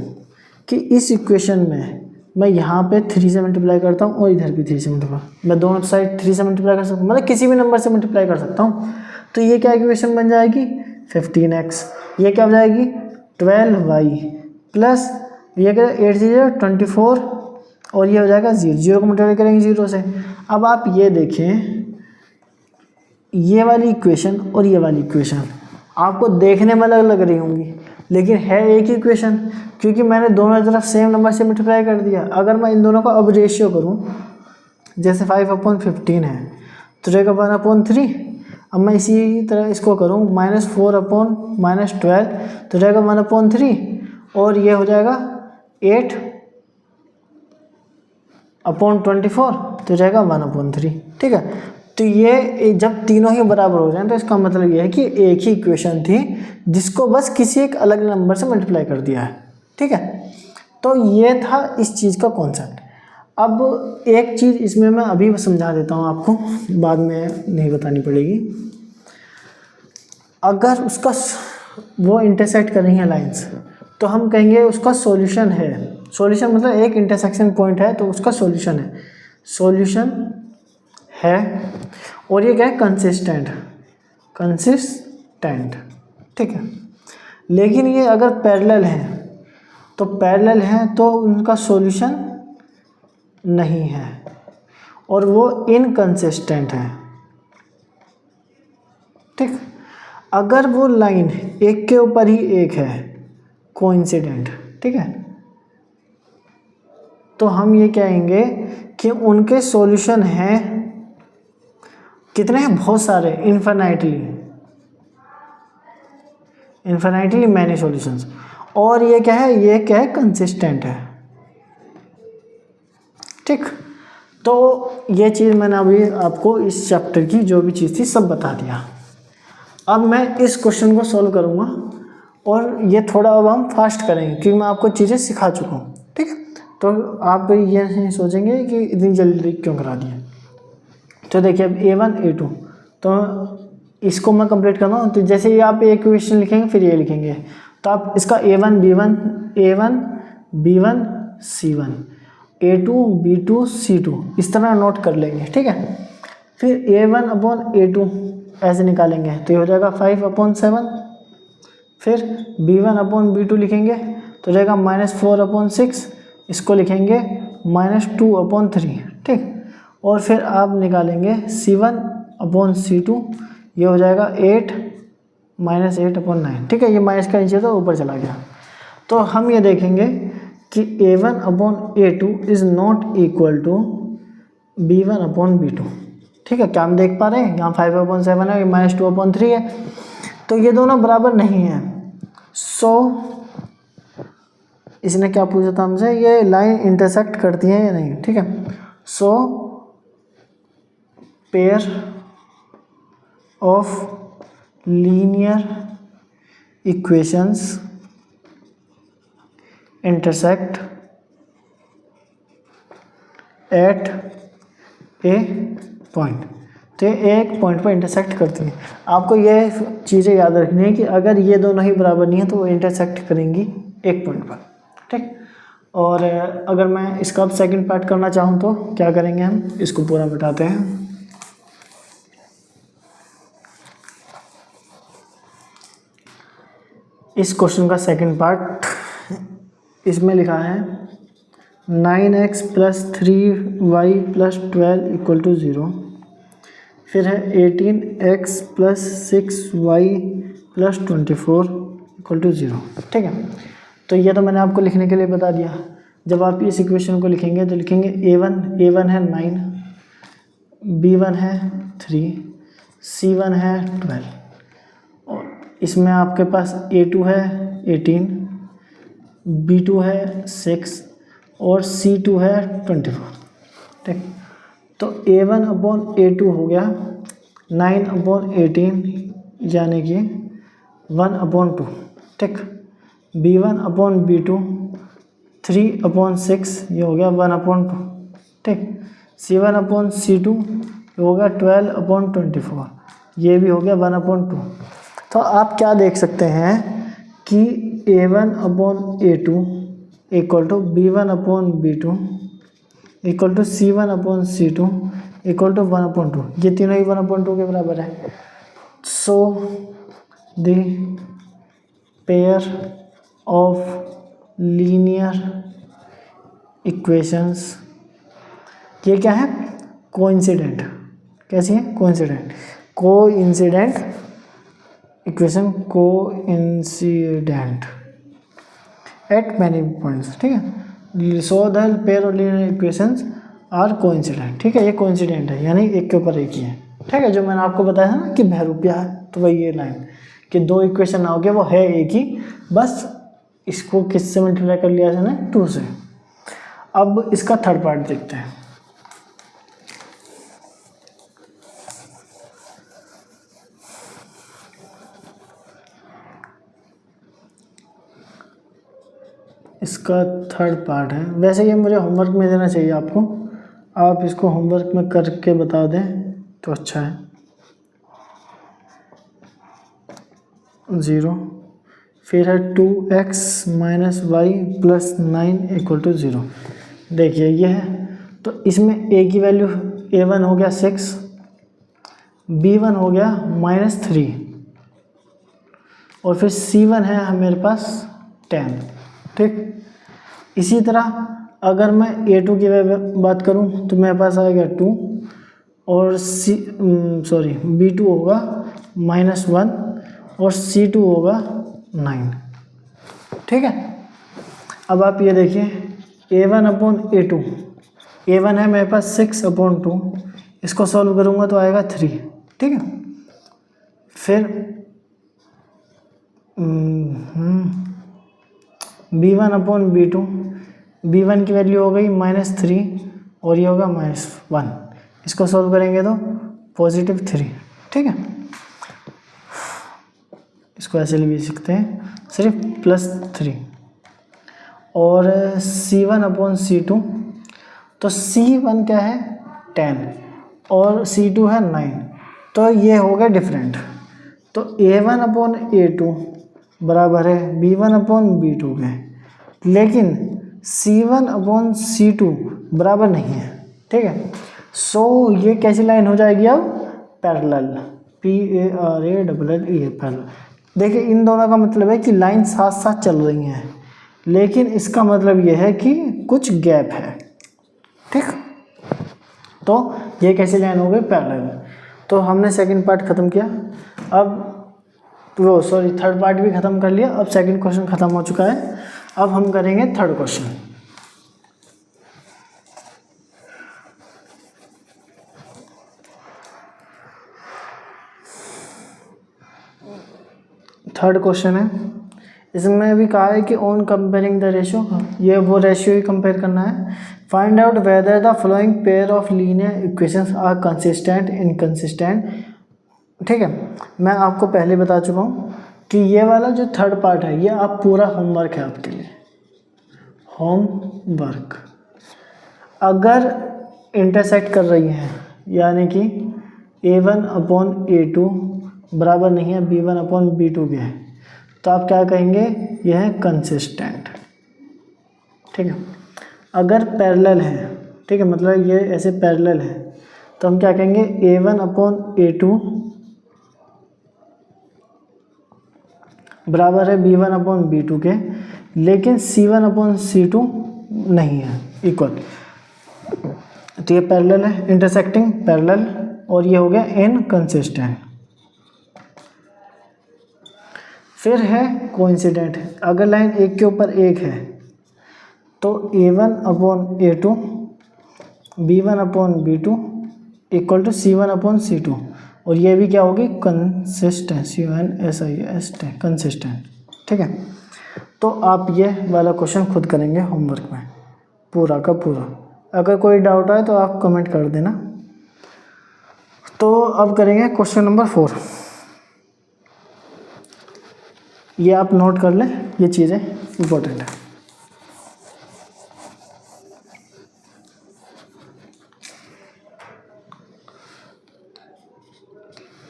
कि इस इक्वेशन में मैं यहाँ पे 3 से मल्टीप्लाई करता हूँ और इधर भी 3 से मल्टीप्लाई, मैं दोनों साइड 3 से मल्टीप्लाई कर सकता हूँ, मतलब किसी भी नंबर से मल्टीप्लाई कर सकता हूँ, तो ये क्या इक्वेशन बन जाएगी 15x, ये क्या हो जाएगी 12y प्लस ये क्या 8 से 24 और ये हो जाएगा 0 को मल्टीप्लाई करेंगे 0 से। अब आप ये देखें, ये वाली इक्वेशन और ये वाली इक्वेशन आपको देखने में अलग लग रही होंगी, लेकिन है एक ही इक्वेशन, क्योंकि मैंने दोनों तरफ सेम नंबर से मल्टीप्लाई कर दिया। अगर मैं इन दोनों का अब रेशियो करूं, जैसे 5/15 है तो रहेगा 1/3। अब मैं इसी तरह इसको करूं -4/-12 तो रहेगा 1/3 और ये हो जाएगा 8/24 तो रहेगा 1/3। ठीक है, तो ये जब तीनों ही बराबर हो जाएं तो इसका मतलब ये है कि एक ही इक्वेशन थी जिसको बस किसी एक अलग नंबर से मल्टीप्लाई कर दिया है। ठीक है, तो ये था इस चीज़ का कॉन्सेप्ट। अब एक चीज़ इसमें मैं अभी समझा देता हूँ आपको, बाद में नहीं बतानी पड़ेगी। अगर उसका वो इंटरसेक्ट कर रही हैं लाइन्स, तो हम कहेंगे उसका सॉल्यूशन है। सॉल्यूशन मतलब एक इंटरसेक्शन पॉइंट है तो उसका सॉल्यूशन है, सॉल्यूशन है। और ये क्या है, कंसिस्टेंट। ठीक है, लेकिन ये अगर पैरेलल है तो उनका सॉल्यूशन नहीं है और वो इनकंसिस्टेंट है। ठीक, अगर वो लाइन एक के ऊपर ही एक है, कोइंसिडेंट, ठीक है, तो हम ये कहेंगे कि उनके सॉल्यूशन हैं, कितने हैं, बहुत सारे, इन्फिनिटली मैनी सॉल्यूशंस। और ये क्या है, ये क्या है, कंसिस्टेंट है। ठीक, तो ये चीज़ मैंने अभी आपको इस चैप्टर की जो भी चीज़ थी सब बता दिया। अब मैं इस क्वेश्चन को सॉल्व करूँगा और ये थोड़ा अब हम फास्ट करेंगे क्योंकि मैं आपको चीज़ें सिखा चुका हूँ। ठीक है, तो आप ये नहीं सोचेंगे कि इतनी जल्दी क्यों करा दिया। तो देखिए अब A1 A2, तो इसको मैं कंप्लीट कर रहा हूँ। तो जैसे ये आप एक क्वेश्चन लिखेंगे फिर ये लिखेंगे, तो आप इसका A1 B1 A1 B1 C1 A2 B2 C2 इस तरह नोट कर लेंगे, ठीक है। फिर A1 अपॉन A2 ऐसे निकालेंगे तो ये हो जाएगा 5/7। फिर B1 अपॉन B2 लिखेंगे तो जाएगा -4/6, इसको लिखेंगे -2/3, ठीक। और फिर आप निकालेंगे C1 अपॉन C2, ये हो जाएगा 8 -8/9, ठीक है। ये माइनस का नीचे तो ऊपर चला गया। तो हम ये देखेंगे कि A1 upon A2 is not equal to B1 upon B2, ठीक है। क्या हम देख पा रहे हैं, यहाँ 5/7 है, -2/3 है, तो ये दोनों बराबर नहीं है। सो इसने क्या पूछा था हमसे, ये लाइन इंटरसेक्ट करती है या नहीं, ठीक है। So pair of linear equations intersect at a point, तो ये एक पॉइंट पर इंटरसेक्ट करती हैं। आपको ये चीज़ें याद रखनी है कि अगर ये दोनों ही बराबर नहीं है तो वो इंटरसेक्ट करेंगी एक पॉइंट पर, ठीक। और अगर मैं इसका अब सेकंड पार्ट करना चाहूँ तो क्या करेंगे, हम इसको पूरा बताते हैं। इस क्वेश्चन का सेकंड पार्ट, इसमें लिखा है 9x + 3y + 12 = 0। फिर है 18x + 6y + 24 = 0, ठीक है। तो ये तो मैंने आपको लिखने के लिए बता दिया। जब आप इस इक्वेशन को लिखेंगे तो लिखेंगे A1 है 9, B1 है 3, C1 है 12, और इसमें आपके पास A2 है 18, B2 है 6 और C2 है 24, ठीक। तो A1 अपॉन A2 हो गया 9/18 यानी कि 1/2, ठीक। B1 अपॉन B2 3/6, ये हो गया 1/2, ठीक। C1 अपॉन C2 ये हो गया 12/24, ये भी हो गया 1/2। तो आप क्या देख सकते हैं कि A1 upon A2 = B1 upon B2 = C1 upon C2 = 1/2, ये तीनों ही 1/2 के बराबर है। So the pair of linear equations, ये क्या है, कोइंसिडेंट। कैसी है, coincident. Coincident equation, coincident at many points, ठीक है। So the pair of linear equations are coincident, ठीक है। ये कोइंसिडेंट है यानी एक के ऊपर एक ही है, ठीक है। जो मैंने आपको बताया था ना कि बहरूपिया है, तो वही ये लाइन कि दो इक्वेशन ना हो गया, वो है एक ही, बस इसको किससे मल्टीप्लाई कर लिया जाना, 2 से। अब इसका थर्ड पार्ट देखते हैं। इसका थर्ड पार्ट है, वैसे ये मुझे होमवर्क में देना चाहिए आपको, आप इसको होमवर्क में करके बता दें तो अच्छा है। 0, फिर है 2x - y + 9 = 0। देखिए ये है, तो इसमें a की वैल्यू A1 हो गया 6, B1 हो गया -3 और फिर C1 है मेरे पास 10, ठीक। इसी तरह अगर मैं A2 की बात करूं तो मेरे पास आएगा 2 और B2 होगा -1 और C2 होगा 9, ठीक है। अब आप ये देखिए A1 अपॉन A2, A1 है मेरे पास 6/2, इसको सॉल्व करूंगा तो आएगा 3, ठीक है। फिर B1 अपॉन B2, B1 की वैल्यू हो गई -3 और ये होगा -1, इसको सॉल्व करेंगे तो +3, ठीक है। इसको ऐसे भी सकते हैं सिर्फ +3। और C1 अपॉन C2, तो C1 क्या है 10 और C2 है 9, तो ये हो गया डिफरेंट। तो A1 अपॉन A2 बराबर है B1 अपॉन B2 के, लेकिन C1/C2 बराबर नहीं है, ठीक है। सो ये कैसी लाइन हो जाएगी अब, पैरेलल, PARALLE पैरेलल। देखिए इन दोनों का मतलब है कि लाइन साथ साथ चल रही हैं, लेकिन इसका मतलब ये है कि कुछ गैप है, ठीक। तो ये कैसी लाइन हो गई, पैरेलल। तो हमने सेकंड पार्ट खत्म किया, अब वो सॉरी थर्ड पार्ट भी खत्म कर लिया। अब सेकंड क्वेश्चन खत्म हो चुका है, अब हम करेंगे थर्ड क्वेश्चन। थर्ड क्वेश्चन है, इसमें भी कहा है कि ऑन कंपेयरिंग द रेशियो, ये वो रेशियो ही कंपेयर करना है। Find out whether the following pair of linear equations are consistent inconsistent, ठीक है। मैं आपको पहले बता चुका हूँ कि ये वाला जो थर्ड पार्ट है ये आप पूरा होमवर्क है आपके लिए, होमवर्क। अगर इंटरसेक्ट कर रही हैं यानी कि A1/A2 बराबर नहीं है B1/B2 के, तो आप क्या कहेंगे, यह है कंसिस्टेंट, ठीक है। अगर पैरेलल है, ठीक है, मतलब ये ऐसे पैरेलल है, तो हम क्या कहेंगे, A1/A2 बराबर है B1/B2 के, लेकिन C1/C2 नहीं है इक्वल। तो ये पैरेलल है, इंटरसेक्टिंग पैरेलल, और ये हो गया इनकंसिस्टेंट। फिर है कोइंसिडेंट। अगर लाइन एक के ऊपर एक है तो A1/A2 B1/B2 equal to C1/C2, और ये भी क्या होगी, कंसिस्टेंट, कंसिस्टेंट, ठीक है। तो आप ये वाला क्वेश्चन खुद करेंगे होमवर्क में पूरा का पूरा। अगर कोई डाउट आए तो आप कमेंट कर देना। तो अब करेंगे क्वेश्चन नंबर 4। ये आप नोट कर लें, ये चीज़ें इम्पोर्टेंट है।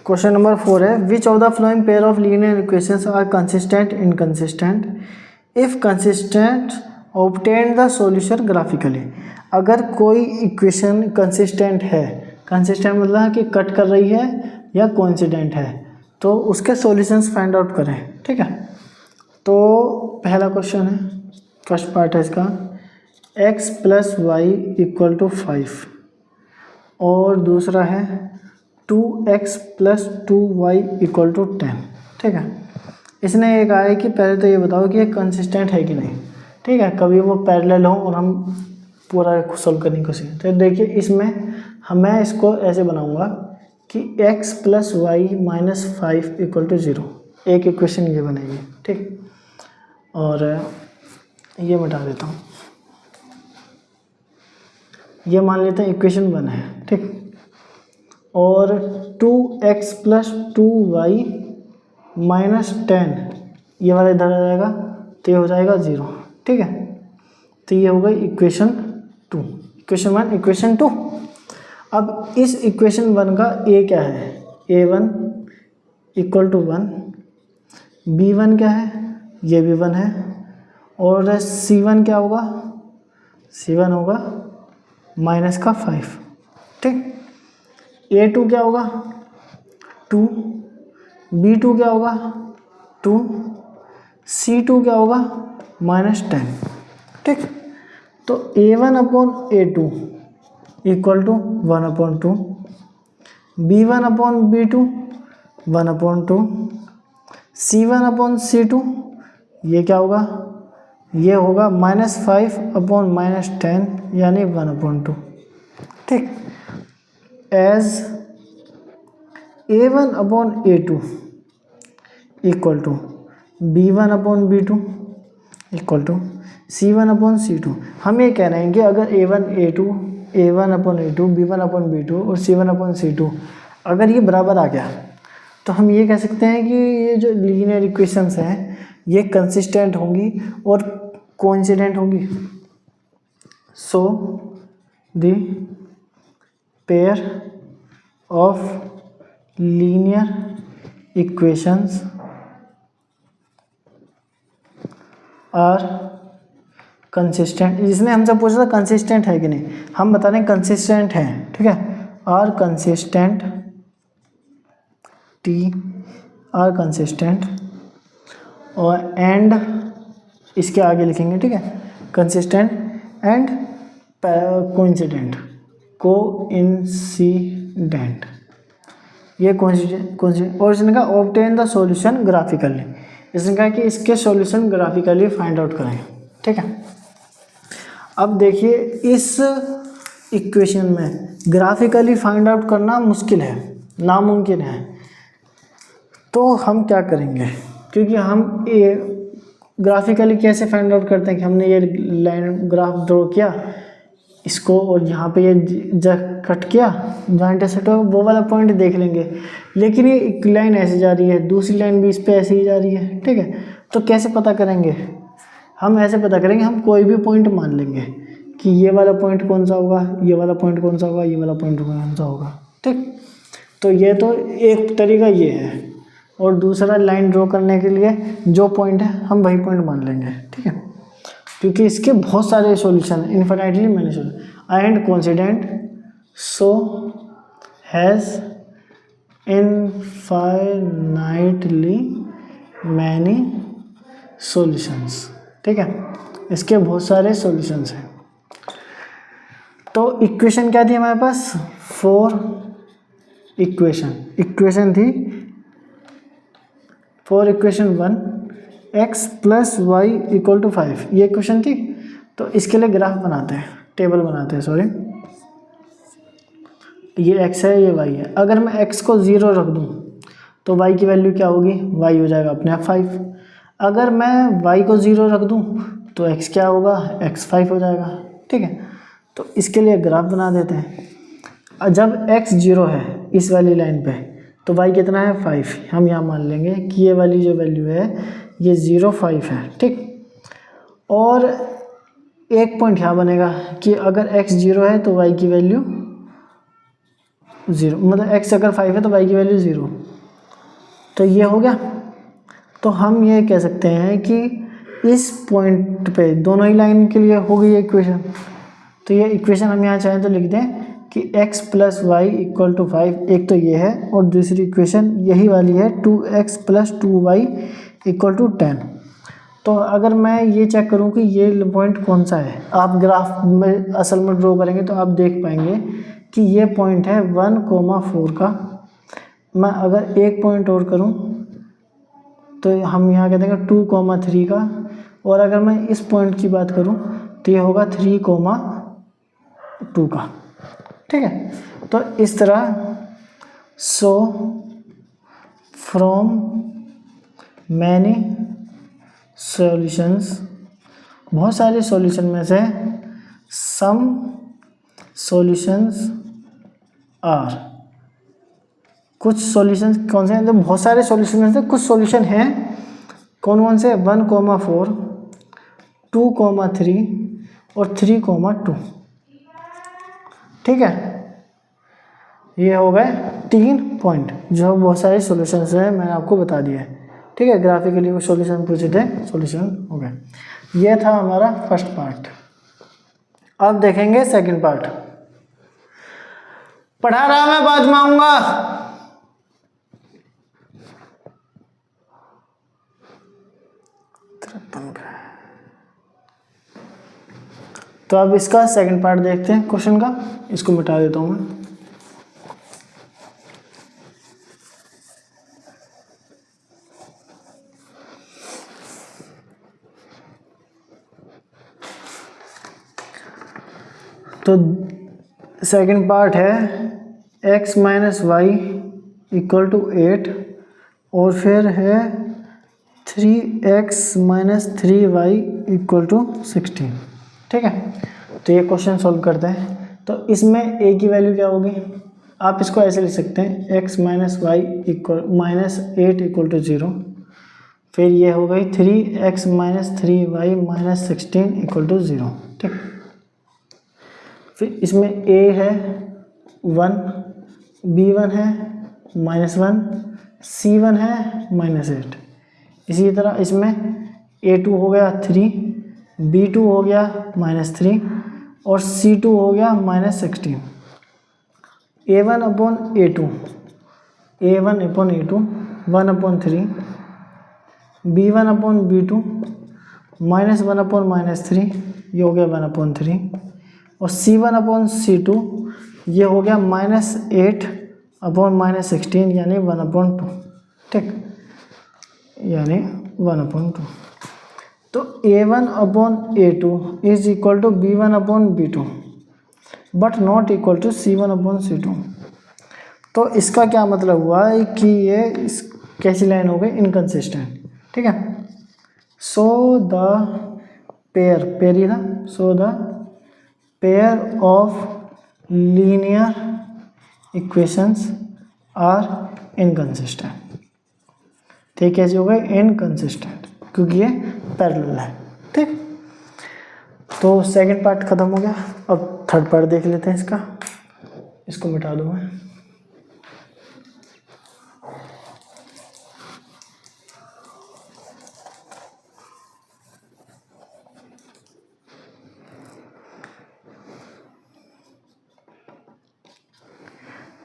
क्वेश्चन नंबर 4 है, which of the following pair of linear equations are consistent inconsistent, if consistent obtain the solution graphically. अगर कोई इक्वेशन कंसिस्टेंट है, कंसिस्टेंट मतलब कि कट कर रही है या कोइंसिडेंट है, तो उसके सॉल्यूशंस फाइंड आउट करें, ठीक है। तो पहला क्वेश्चन है, फर्स्ट पार्ट है इसका, x + y = 5, और दूसरा है 2x + 2y = 10, ठीक है। इसने ये कहा है कि पहले तो ये बताओ कि ये कंसिस्टेंट है कि नहीं, ठीक है। कभी वो पैरेलल हो और हम पूरा सॉल्व करने की कोशिश करें। तो देखिए इसमें मैं इसको ऐसे बनाऊंगा कि x + y - 5 = 0, एक इक्वेशन ये बनेगी, ठीक। और ये मिटा देता हूँ, ये मान लेते हैं इक्वेशन 1 है, ठीक। और 2x + 2y - 10 ये वाला इधर आ जाएगा, तो ये हो जाएगा 0, ठीक है। तो ये हो गई इक्वेशन 2, इक्वेशन 1, इक्वेशन 2। अब इस इक्वेशन 1 का a क्या है, A1 = 1, B1 क्या है, ये भी 1 है, और C1 क्या होगा, C1 होगा -5, ठीक। A2 क्या होगा, 2, B2 क्या होगा, 2, C2 क्या होगा, -10, ठीक। तो A1/A2 = 1/2, B1/B2 1/2, C1/C2 ये क्या होगा, ये होगा -5/10 यानी 1/2, ठीक। As A1/A2 = B1/B2 = C1/C2। हम ये कह रहे हैं कि अगर A1/A2 B1/B2 और C1/C2 अगर ये बराबर आ गया, तो हम ये कह सकते हैं कि ये जो लीनियर इक्वेशंस हैं ये कंसिस्टेंट होंगी और कोइंसिडेंट होंगी। So the pair of linear equations are consistent, जिसने हमसे पूछा था कंसिस्टेंट है कि नहीं, हम बता रहे हैं कंसिस्टेंट है, ठीक है, are consistent, T are consistent, और एंड इसके आगे लिखेंगे, ठीक है, कंसिस्टेंट एंड कोइंसिडेंट, कोइंसिडेंट, ये कोइंसिडेंट। और इसने कहा ऑब्टेन द सॉल्यूशन ग्राफिकली, इसने कहा कि इसके सॉल्यूशन ग्राफिकली फाइंड आउट करें, ठीक है। अब देखिए इस इक्वेशन में ग्राफिकली फाइंड आउट करना मुश्किल है, नामुमकिन है, तो हम क्या करेंगे, क्योंकि हम ये ग्राफिकली कैसे फाइंड आउट करते हैं कि हमने ये लाइन ग्राफ ड्रॉ किया इसको, और यहाँ पे ये कट किया, जहाँ इंटरसेक्ट हो वो वाला पॉइंट देख लेंगे, लेकिन ये एक लाइन ऐसे जा रही है, दूसरी लाइन भी इस पे ऐसे ही जा रही है, ठीक है। तो कैसे पता करेंगे, हम ऐसे पता करेंगे, हम कोई भी पॉइंट मान लेंगे कि ये वाला पॉइंट कौन सा होगा, ये वाला पॉइंट कौन सा होगा, ये वाला पॉइंट कौन सा होगा, ठीक। तो ये तो एक तरीका ये है, और दूसरा लाइन ड्रॉ करने के लिए जो पॉइंट है हम वही पॉइंट मान लेंगे, ठीक है, क्योंकि इसके बहुत सारे सॉल्यूशन हैं, infinitely many solution, and coincident so has infinitely many solutions, ठीक है, इसके बहुत सारे सॉल्यूशंस हैं। तो इक्वेशन क्या थी हमारे पास, 4 इक्वेशन थी, 4 equation 1 x plus Y equal to 5, ये इक्वेशन थी। तो इसके लिए ग्राफ बनाते हैं, टेबल बनाते हैं, सॉरी, ये x है, ये y है। अगर मैं x को 0 रख दूं तो y की वैल्यू क्या होगी, y हो जाएगा अपने आप 5। अगर मैं y को 0 रख दूं तो x क्या होगा, x 5 हो जाएगा, ठीक है। तो इसके लिए ग्राफ बना देते हैं। जब x 0 है इस वाली लाइन पे तो y कितना है, 5। हम यहाँ मान लेंगे कि ये वाली जो वैल्यू है ये 0 5 है, ठीक। और एक पॉइंट यहाँ बनेगा कि अगर x 0 है तो y की वैल्यू 0, मतलब x अगर 5 है तो y की वैल्यू 0, तो ये हो गया। तो हम ये कह सकते हैं कि इस पॉइंट पे दोनों ही लाइन के लिए हो गई इक्वेशन। तो ये इक्वेशन हम यहाँ चाहें तो लिख दें कि x plus Y equal to 5, एक तो ये है, और दूसरी इक्वेशन यही वाली है 2x plus 2y equal to 10। तो अगर मैं ये चेक करूं कि ये पॉइंट कौन सा है, आप ग्राफ में असल में ड्रॉ करेंगे तो आप देख पाएंगे कि ये पॉइंट है 1,4 का। मैं अगर एक पॉइंट और करूं तो हम यहाँ कह देंगे 2,3 का, और अगर मैं इस पॉइंट की बात करूं तो ये होगा 3,2 का, ठीक है। तो इस तरह सो फ्रॉम मैनी सॉल्यूशंस, बहुत सारे सॉल्यूशन में से सम सॉल्यूशंस आर, कुछ सॉल्यूशंस कौन से हैं, तो बहुत सारे सॉल्यूशन में से कुछ सॉल्यूशन हैं, कौन से, 1,4 2,3 और 3,2, ठीक है। ये हो गए 3 पॉइंट जो बहुत सारे सॉल्यूशंस हैं, मैंने आपको बता दिया है, ठीक है। ग्राफिकली वो सॉल्यूशन पूछे थे, सॉल्यूशन हो गए। ये था हमारा फर्स्ट पार्ट। अब देखेंगे सेकंड पार्ट। पढ़ा रहा मैं, बाद में आऊंगा। तो अब इसका सेकंड पार्ट देखते हैं क्वेश्चन का। इसको मिटा देता हूं मैं। तो सेकंड पार्ट है x minus Y equal to 8, और फिर है 3x minus 3y equal to 16, ठीक है। तो ये क्वेश्चन सॉल्व करते हैं। तो इसमें a की वैल्यू क्या होगी, आप इसको ऐसे लिख सकते हैं, x minus Y equal minus 8 equal to 0, फिर ये हो गई 3x minus 3y minus 16 equal to 0, ठीक। फिर इसमें a है 1, b1 है -1, c1 है -8। इसी तरह इसमें a2 हो गया 3, B2 हो गया -3 और C2 हो गया -16। A1 upon A2 1/3, B1 upon B2 -1 upon -3, ये हो गया 1/3 और C1 अपॉन C2 ये हो गया -8 अपॉन -16 यानी 1/2, ठीक, यानी 1/2। तो A1 upon A2 is equal to B1 upon B2 but not equal to C1 upon C2। तो इसका क्या मतलब हुआ है कि ये कैसी लाइन हो गई, इनकंसिस्टेंट, ठीक है। सो द पेयर ही था, so the pair of linear equations are inconsistent. ठीक, कैसे हो गए, इनकंसिस्टेंट, क्योंकि ये पैरेलल है, ठीक। तो सेकंड पार्ट खत्म हो गया। अब थर्ड पार्ट देख लेते हैं इसका। इसको मिटा दूँ मैं।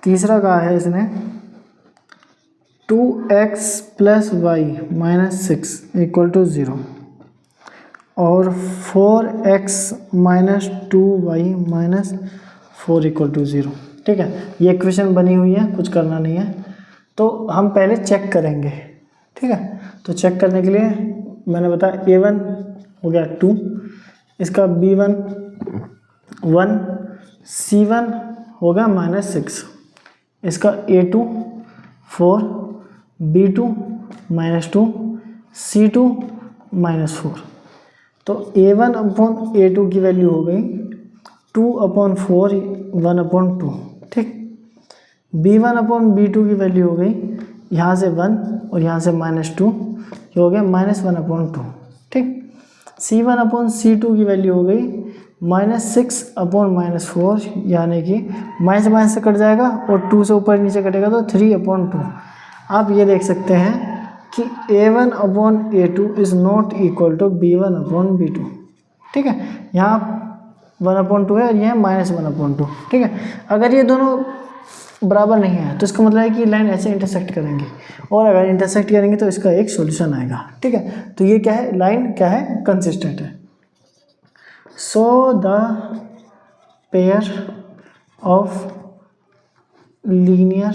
तीसरा कहा है इसने 2x + y - 6 = 0 और 4x - 2y - 4 = 0, ठीक है। ये इक्वेशन बनी हुई है, कुछ करना नहीं है। तो हम पहले चेक करेंगे, ठीक है। तो चेक करने के लिए मैंने बताया A1 हो गया 2, इसका B1 1, C1 हो गया -6, इसका A2 4, B2 -2, C2 -4। तो A1 अपॉन A2 की वैल्यू हो गई 2/4 1/2, ठीक। B1 अपॉन B2 की वैल्यू हो गई यहाँ से 1 और यहाँ से -2, ये हो गया -1/2, ठीक। C1 अपॉन C2 की वैल्यू हो गई -6/-4 यानी कि माइनस से कट जाएगा और 2 से ऊपर नीचे कटेगा तो 3/2। आप ये देख सकते हैं कि A1 upon A2 is not equal to B1 upon B2, ठीक है। यहाँ 1/2 है और यह -1/2, ठीक है। अगर ये दोनों बराबर नहीं है तो इसका मतलब है कि लाइन ऐसे इंटरसेक्ट करेंगी, और अगर इंटरसेक्ट करेंगे तो इसका एक सॉल्यूशन आएगा, ठीक है। तो ये क्या है, लाइन क्या है, कंसिस्टेंट है। So the pair of linear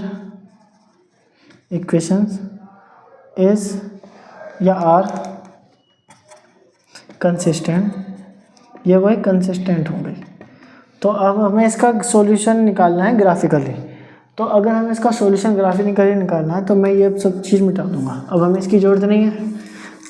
equations is या are consistent, ये वही कंसिस्टेंट हो गई। तो अब हमें इसका सॉल्यूशन निकालना है ग्राफिकली। तो अगर हमें इसका सॉल्यूशन ग्राफिकली निकालना है तो मैं ये सब चीज़ मिटा दूंगा, अब हमें इसकी ज़रूरत नहीं है।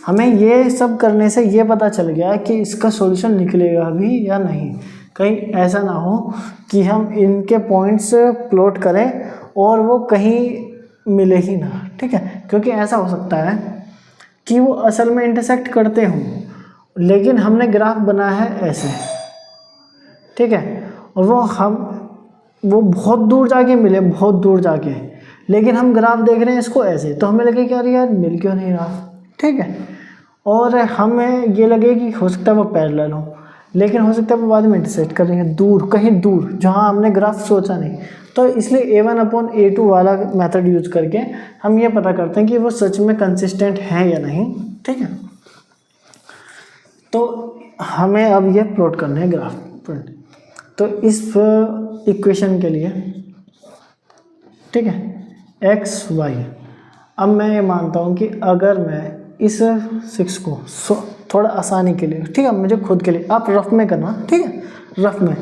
हमें ये सब करने से ये पता चल गया कि इसका सॉल्यूशन निकलेगा भी या नहीं। कहीं ऐसा ना हो कि हम इनके पॉइंट्स प्लॉट करें और वो कहीं मिले ही ना, ठीक है। क्योंकि ऐसा हो सकता है कि वो असल में इंटरसेक्ट करते हों, लेकिन हमने ग्राफ बनाया है ऐसे, ठीक है, और वो बहुत दूर जाके मिले, बहुत दूर जाके, लेकिन हम ग्राफ देख रहे हैं इसको ऐसे, तो हमें लगे कि अरे यार मिल क्यों नहीं रहा, ठीक है। और हमें ये लगे कि हो सकता है वो पैरेलल हो, लेकिन हो सकता है वो बाद में इंटरसेक्ट कर रही है दूर, कहीं दूर, जहाँ हमने ग्राफ सोचा नहीं। तो इसलिए A1 अपॉन A2 वाला मेथड यूज करके हम ये पता करते हैं कि वो सच में कंसिस्टेंट है या नहीं, ठीक है। तो हमें अब ये प्लॉट करना है ग्राफ। तो इस इक्वेशन के लिए, ठीक है, x y, अब मैं ये मानता हूँ कि अगर मैं इस 6 को थोड़ा आसानी के लिए, ठीक है, मुझे खुद के लिए, आप रफ में करना, ठीक है, रफ में,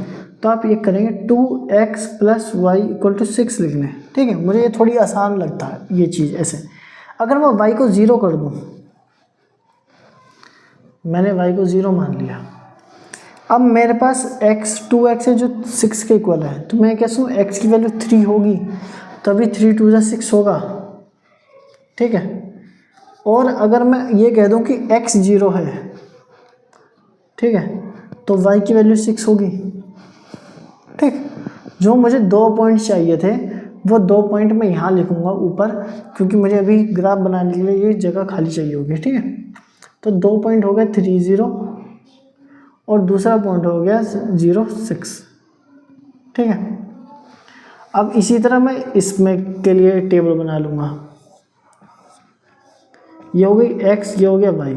तो आप ये करेंगे 2x + y = 6 लिख लें, ठीक है। मुझे ये थोड़ी आसान लगता है ये चीज़ ऐसे। अगर मैं y को 0 कर दूँ, मैंने y को 0 मान लिया, अब मेरे पास 2x है जो 6 के इक्वल है, तो मैं कैसे हूँ, x की वैल्यू 3 होगी, तभी 3 × 2 = 6 होगा, ठीक है। और अगर मैं ये कह दूं कि x 0 है, ठीक है, तो y की वैल्यू 6 होगी, ठीक। जो मुझे 2 पॉइंट चाहिए थे वो 2 पॉइंट मैं यहाँ लिखूंगा ऊपर, क्योंकि मुझे अभी ग्राफ बनाने के लिए ये जगह खाली चाहिए होगी, ठीक है। तो 2 पॉइंट हो गए 3 0 और दूसरा पॉइंट हो गया 0.6, ठीक है। अब इसी तरह मैं इसमें के लिए टेबल बना लूँगा, ये हो गई x, ये हो गया y।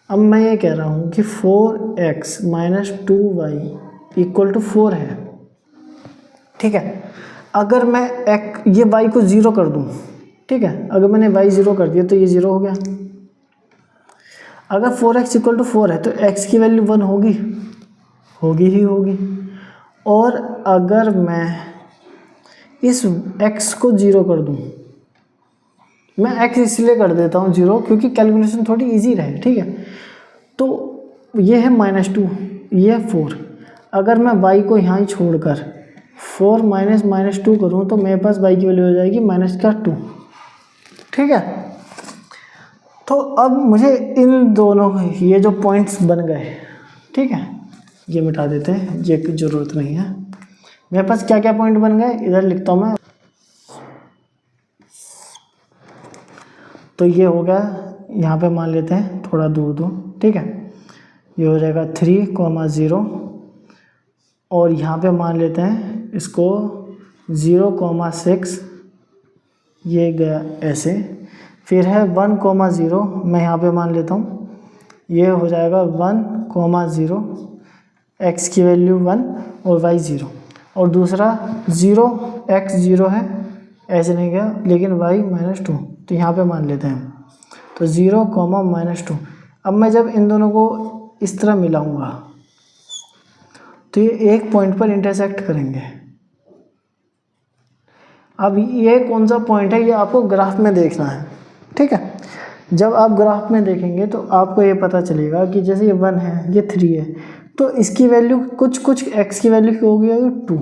अब मैं ये कह रहा हूँ कि 4x minus 2y equal to 4 है, ठीक है। अगर मैं ये y को 0 कर दूँ, ठीक है, अगर मैंने y 0 कर दिया तो ये 0 हो गया। अगर 4x इक्वल टू 4 है तो x की वैल्यू 1 होगी, होगी ही होगी। और अगर मैं इस x को 0 कर दूँ, मैं x इसलिए कर देता हूँ 0 क्योंकि कैलकुलेशन थोड़ी इजी रहे, ठीक है। तो ये है -2, ये है 4। अगर मैं y को यहाँ ही छोड़कर 4 माइनस 2 करूँ तो मेरे पास y की वैल्यू हो जाएगी -2, ठीक है। तो अब मुझे इन दोनों ये जो पॉइंट्स बन गए, ठीक है, ये मिटा देते हैं, ये की ज़रूरत नहीं है। मेरे पास क्या क्या पॉइंट बन गए इधर लिखता हूँ मैं। तो ये हो गया, यहाँ पे मान लेते हैं थोड़ा दूर, ठीक है, ये हो जाएगा 3,0 और यहाँ पे मान लेते हैं इसको 0,6, ये गया ऐसे। फिर है 1,0, मैं यहाँ पे मान लेता हूँ, ये हो जाएगा 1,0, x की वैल्यू 1 और y 0। और दूसरा 0, x 0 है, ऐसे नहीं गया, लेकिन y -2, तो यहाँ पे मान लेते हैं। तो 0, -2। अब मैं जब इन दोनों को इस तरह मिलाऊंगा तो ये एक पॉइंट पर इंटरसेक्ट करेंगे। अब ये कौन सा पॉइंट है ये आपको ग्राफ में देखना है, ठीक है। जब आप ग्राफ में देखेंगे तो आपको ये पता चलेगा कि जैसे ये 1 है, ये 3 है, तो इसकी वैल्यू कुछ x की वैल्यू हो गई 2,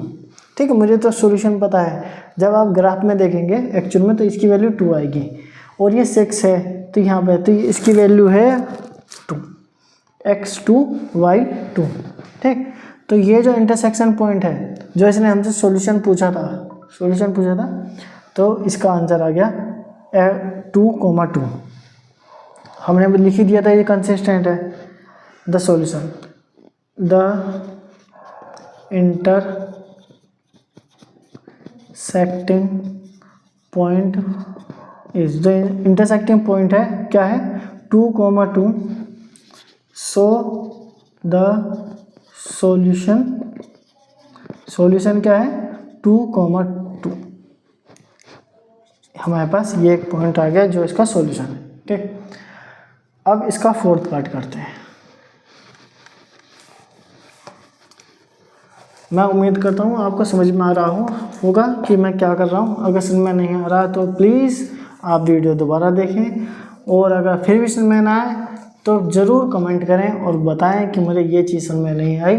ठीक है। मुझे तो सॉल्यूशन पता है, जब आप ग्राफ में देखेंगे एक्चुअल में तो इसकी वैल्यू 2 आएगी। और ये 6 है तो यहाँ पे तो इसकी वैल्यू है 2, x2 y2, ठीक। तो ये जो इंटरसेक्शन पॉइंट है, जो इसने हमसे सॉल्यूशन पूछा था, तो इसका आंसर आ गया 2,2। हमने भी लिख ही दिया था, ये कंसिस्टेंट है। The solution, the intersecting point is, जो इंटरसेक्टिंग पॉइंट है क्या है 2,2। सो द सॉल्यूशन क्या है 2,2। हमारे पास ये एक पॉइंट आ गया जो इसका सॉल्यूशन है, ठीक। अब इसका फोर्थ पार्ट करते हैं। मैं उम्मीद करता हूँ आपको समझ में आ रहा होगा कि मैं क्या कर रहा हूँ। अगर समझ में नहीं आ रहा तो प्लीज़ आप वीडियो दोबारा देखें, और अगर फिर भी समझ में ना आए तो ज़रूर कमेंट करें और बताएं कि मुझे ये चीज़ समझ में नहीं आई,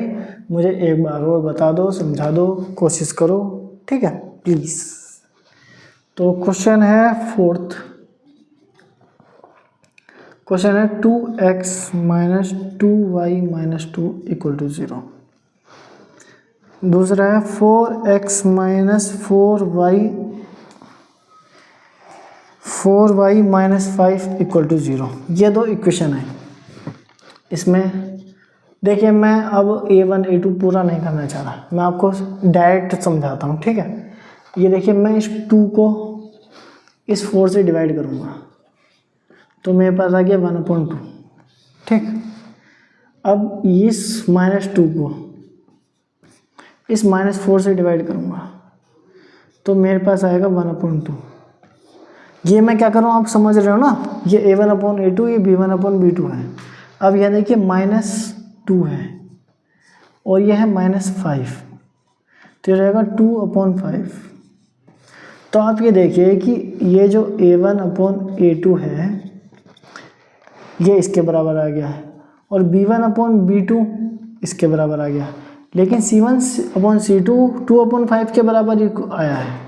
मुझे एक बार और बता दो, समझा दो, कोशिश करो, ठीक है, प्लीज़। तो क्वेश्चन है फोर्थ, क्वेश्चन है 2x minus 2y minus 2 equal to 0। दूसरा है 4x minus 4y minus 5 equal to 0। ये दो इक्वेशन है। इसमें देखिए मैं अब A1 A2 पूरा नहीं करना चाह रहा, मैं आपको डायरेक्ट समझाता हूँ, ठीक है। ये देखिए मैं इस 2 को इस 4 से डिवाइड करूँगा तो मेरे पास आ गया 1/2, ठीक। अब इस -2 को इस -4 से डिवाइड करूँगा तो मेरे पास आएगा 1/2। ये मैं क्या करूँ आप समझ रहे हो ना, ये A1/A2, ये B1/B2 है। अब यह देखिए -2 है और यह है -5, तो ये रहेगा 2/5। तो आप ये देखिए कि ये जो A1/A2 है ये इसके बराबर आ गया है और B1/B2 इसके बराबर आ गया, लेकिन C1/C2 2/5 के बराबर ही आया है।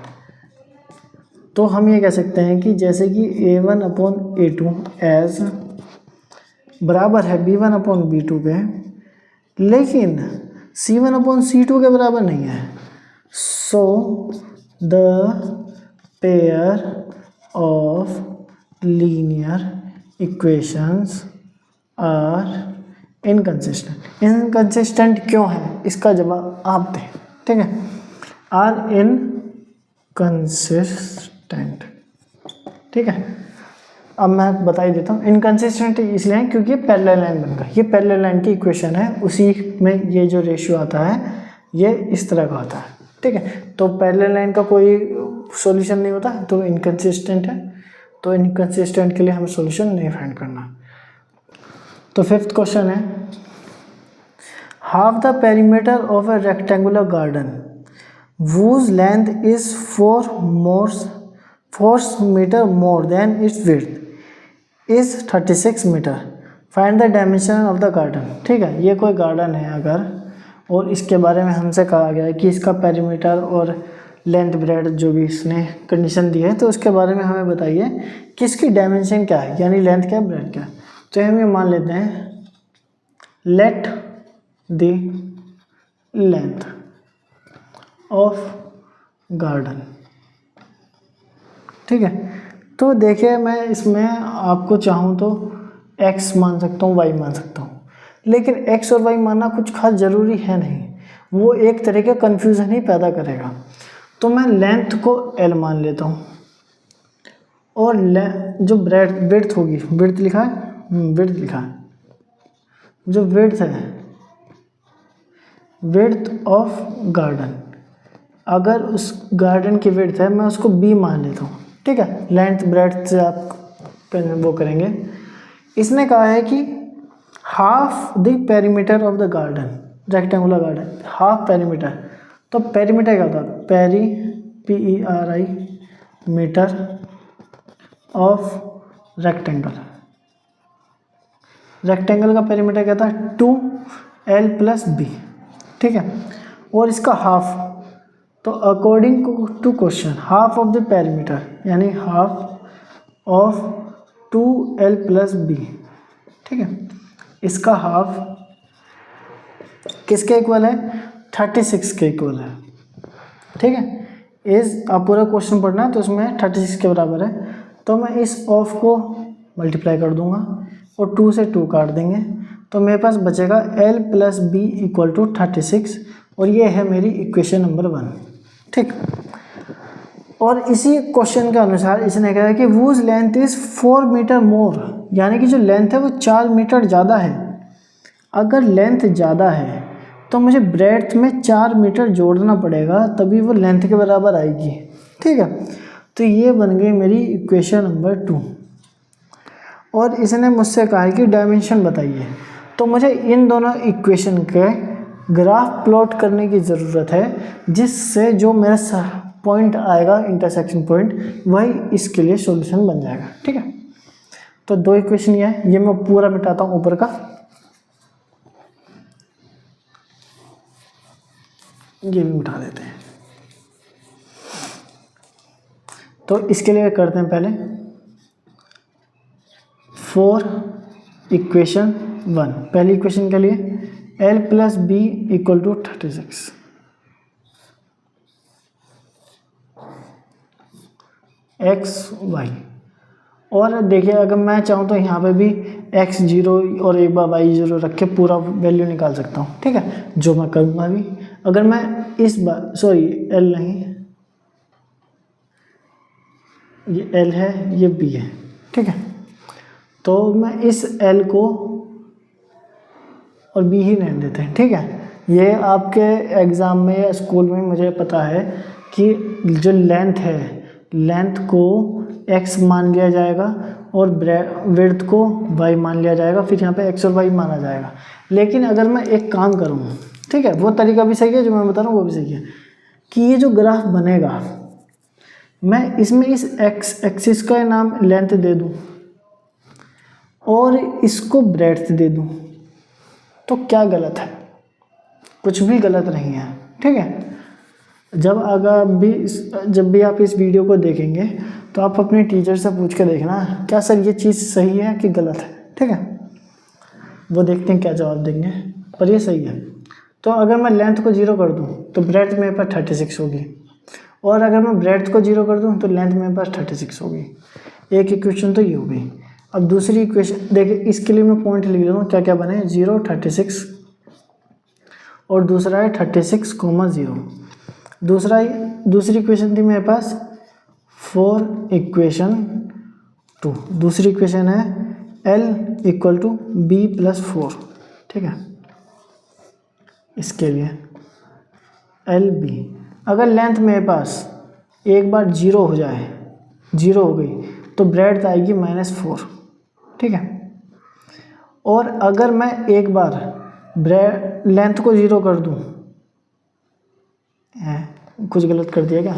तो हम ये कह सकते हैं कि जैसे कि A1/A2 एज बराबर है B1/B2 के, लेकिन C1/C2 के बराबर नहीं है। So the pair of linear equations are inconsistent. Inconsistent क्यों है इसका जवाब आप दें, ठीक है। आर इनकंसिस्टेंट, ठीक है। अब मैं बता ही देता हूँ, इनकंसिस्टेंट इसलिए है क्योंकि ये पैरेलल लाइन बन गया, ये पैरेलल लाइन की इक्वेशन है, उसी में ये जो रेशियो आता है ये इस तरह का होता है, ठीक है। तो पैरेलल लाइन का कोई सॉल्यूशन नहीं होता, तो इनकंसिस्टेंट है, तो इनकंसिस्टेंट के लिए हमें सॉल्यूशन नहीं फाइंड करना। तो फिफ्थ क्वेश्चन है, half the perimeter of A rectangular garden whose length is 4 meter more than its width is 36 meter. Find the dimension of the garden. ठीक है, ये कोई गार्डन है अगर, और इसके बारे में हमसे कहा गया है कि इसका पेरीमीटर और लेंथ ब्रेड जो भी इसने कंडीशन दी है, तो उसके बारे में हमें बताइए कि इसकी डायमेंशन क्या है, यानी लेंथ क्या है, ब्रेड क्या है। तो हम ये मान लेते हैं, let the length of garden, ठीक है। तो देखिए, मैं इसमें आपको चाहूँ तो x मान सकता हूँ, y मान सकता हूँ, लेकिन x और y मानना कुछ खास ज़रूरी है नहीं, वो एक तरह का कन्फ्यूज़न ही पैदा करेगा। तो मैं लेंथ को l मान लेता हूँ, और जो विड्थ होगी, विड्थ लिखा है, विड्थ लिखा है, जो विड्थ है, विड्थ ऑफ गार्डन, अगर उस गार्डन की विड्थ है मैं उसको b मान लेता हूँ, ठीक है। लेंथ ब्रेड्थ से आप वो करेंगे। इसने कहा है कि half the perimeter of the garden, rectangular garden, half perimeter. तो पेरीमीटर क्या होता है, PERI metre of rectangle, rectangle का पेरीमीटर क्या था, 2l+b, ठीक है। और इसका हाफ, तो according to question half of the perimeter यानी हाफ ऑफ 2l+b, ठीक है। इसका हाफ किसके इक्वल है, 36 के इक्वल है, ठीक है। आप पूरा क्वेश्चन पढ़ना है तो उसमें 36 के बराबर है, तो मैं इस ऑफ को मल्टीप्लाई कर दूंगा और 2 से 2 काट देंगे, तो मेरे पास बचेगा l+b = 36, और ये है मेरी इक्वेशन नंबर 1, ठीक। और इसी क्वेश्चन के अनुसार इसने कहा है कि whose length is 4 metre more, यानी कि जो लेंथ है वो 4 मीटर ज़्यादा है। अगर लेंथ ज़्यादा है तो मुझे ब्रेड्थ में 4 मीटर जोड़ना पड़ेगा, तभी वो लेंथ के बराबर आएगी, ठीक है। तो ये बन गई मेरी इक्वेशन नंबर 2। और इसने मुझसे कहा है कि डायमेंशन बताइए, तो मुझे इन दोनों इक्वेशन के ग्राफ प्लॉट करने की ज़रूरत है, जिससे जो मेरा पॉइंट आएगा, इंटरसेक्शन पॉइंट, वही इसके लिए सॉल्यूशन बन जाएगा, ठीक है। तो 2 इक्वेशन ये है, ये मैं पूरा मिटाता हूँ ऊपर का, ये भी मिटा देते हैं। तो इसके लिए करते हैं पहले 4 इक्वेशन 1, पहली इक्वेशन के लिए l+b = 36, x y। और देखिए, अगर मैं चाहूँ तो यहाँ पे भी x0 और एक बार y0 रख के पूरा वैल्यू निकाल सकता हूँ, ठीक है, जो मैं करूँगा अभी। अगर मैं इस बार, सॉरी l नहीं, ये l है, ये b है, ठीक है। तो मैं इस l को और b ही रहने देते हैं, ठीक है। ये आपके एग्ज़ाम में या स्कूल में मुझे पता है कि जो लेंथ है, लेंथ को x मान लिया जाएगा और विड्थ को y मान लिया जाएगा, फिर यहाँ पे x और y माना जाएगा। लेकिन अगर मैं एक काम करूँ, ठीक है, वो तरीका भी सही है जो मैं बता रहा हूँ, वो भी सही है, कि ये जो ग्राफ बनेगा, मैं इसमें इस x एक्सिस का नाम लेंथ दे दूँ और इसको ब्रेड्थ दे दूँ, तो क्या गलत है, कुछ भी गलत नहीं है, ठीक है। जब भी आप इस वीडियो को देखेंगे तो आप अपने टीचर से पूछ के देखना, क्या सर ये चीज़ सही है कि गलत है, ठीक है। वो देखते हैं क्या जवाब देंगे, पर ये सही है। तो अगर मैं लेंथ को 0 कर दूं तो ब्रेड्थ मेरे पास 36 होगी, और अगर मैं ब्रेड्थ को 0 कर दूं तो लेंथ मेरे पास 36 होगी। एक इक्वेशन तो ये हो गई। अब दूसरी इक्वेशन देखिए, इसके लिए मैं पॉइंट लिख दूँ क्या क्या बने, 0, 36 और दूसरा है 36,0। दूसरी इक्वेशन थी मेरे पास 4 इक्वेशन 2। दूसरी इक्वेशन है L = B+4, ठीक है। इसके लिए LB, अगर लेंथ मेरे पास एक बार 0 हो जाए, 0 हो गई तो ब्रेड्थ आएगी -4, ठीक है। और अगर मैं एक बार लेंथ को 0 कर दूं, कुछ गलत कर दिया क्या,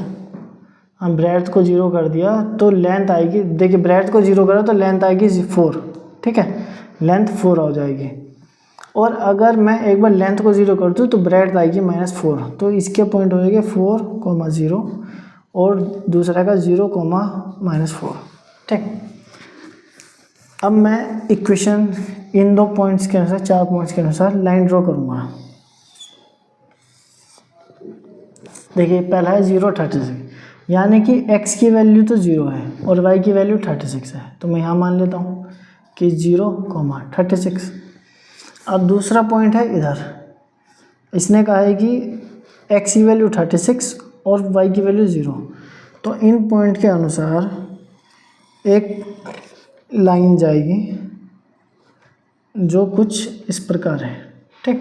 हाँ ब्रेड्थ को 0 कर दिया तो लेंथ आएगी, देखिए ब्रेड्थ को 0 करा तो लेंथ आएगी 4, ठीक है, लेंथ 4 हो जाएगी। और अगर मैं एक बार लेंथ को 0 कर दूँ तो ब्रेड्थ आएगी -4, तो इसके पॉइंट हो जाएंगे 4, 0 और दूसरा का 0, -4, ठीक। अब मैं इक्वेशन इन 2 पॉइंट्स के अनुसार, 4 पॉइंट्स के अनुसार लाइन ड्रॉ करूँगा। देखिए पहला है 0, 36, यानी कि x की वैल्यू तो 0 है और y की वैल्यू 36 है, तो मैं यहाँ मान लेता हूँ कि 0, 36। अब दूसरा पॉइंट है इधर, इसने कहा है कि x की वैल्यू 36 और y की वैल्यू 0, तो इन पॉइंट के अनुसार एक लाइन जाएगी जो कुछ इस प्रकार है, ठीक।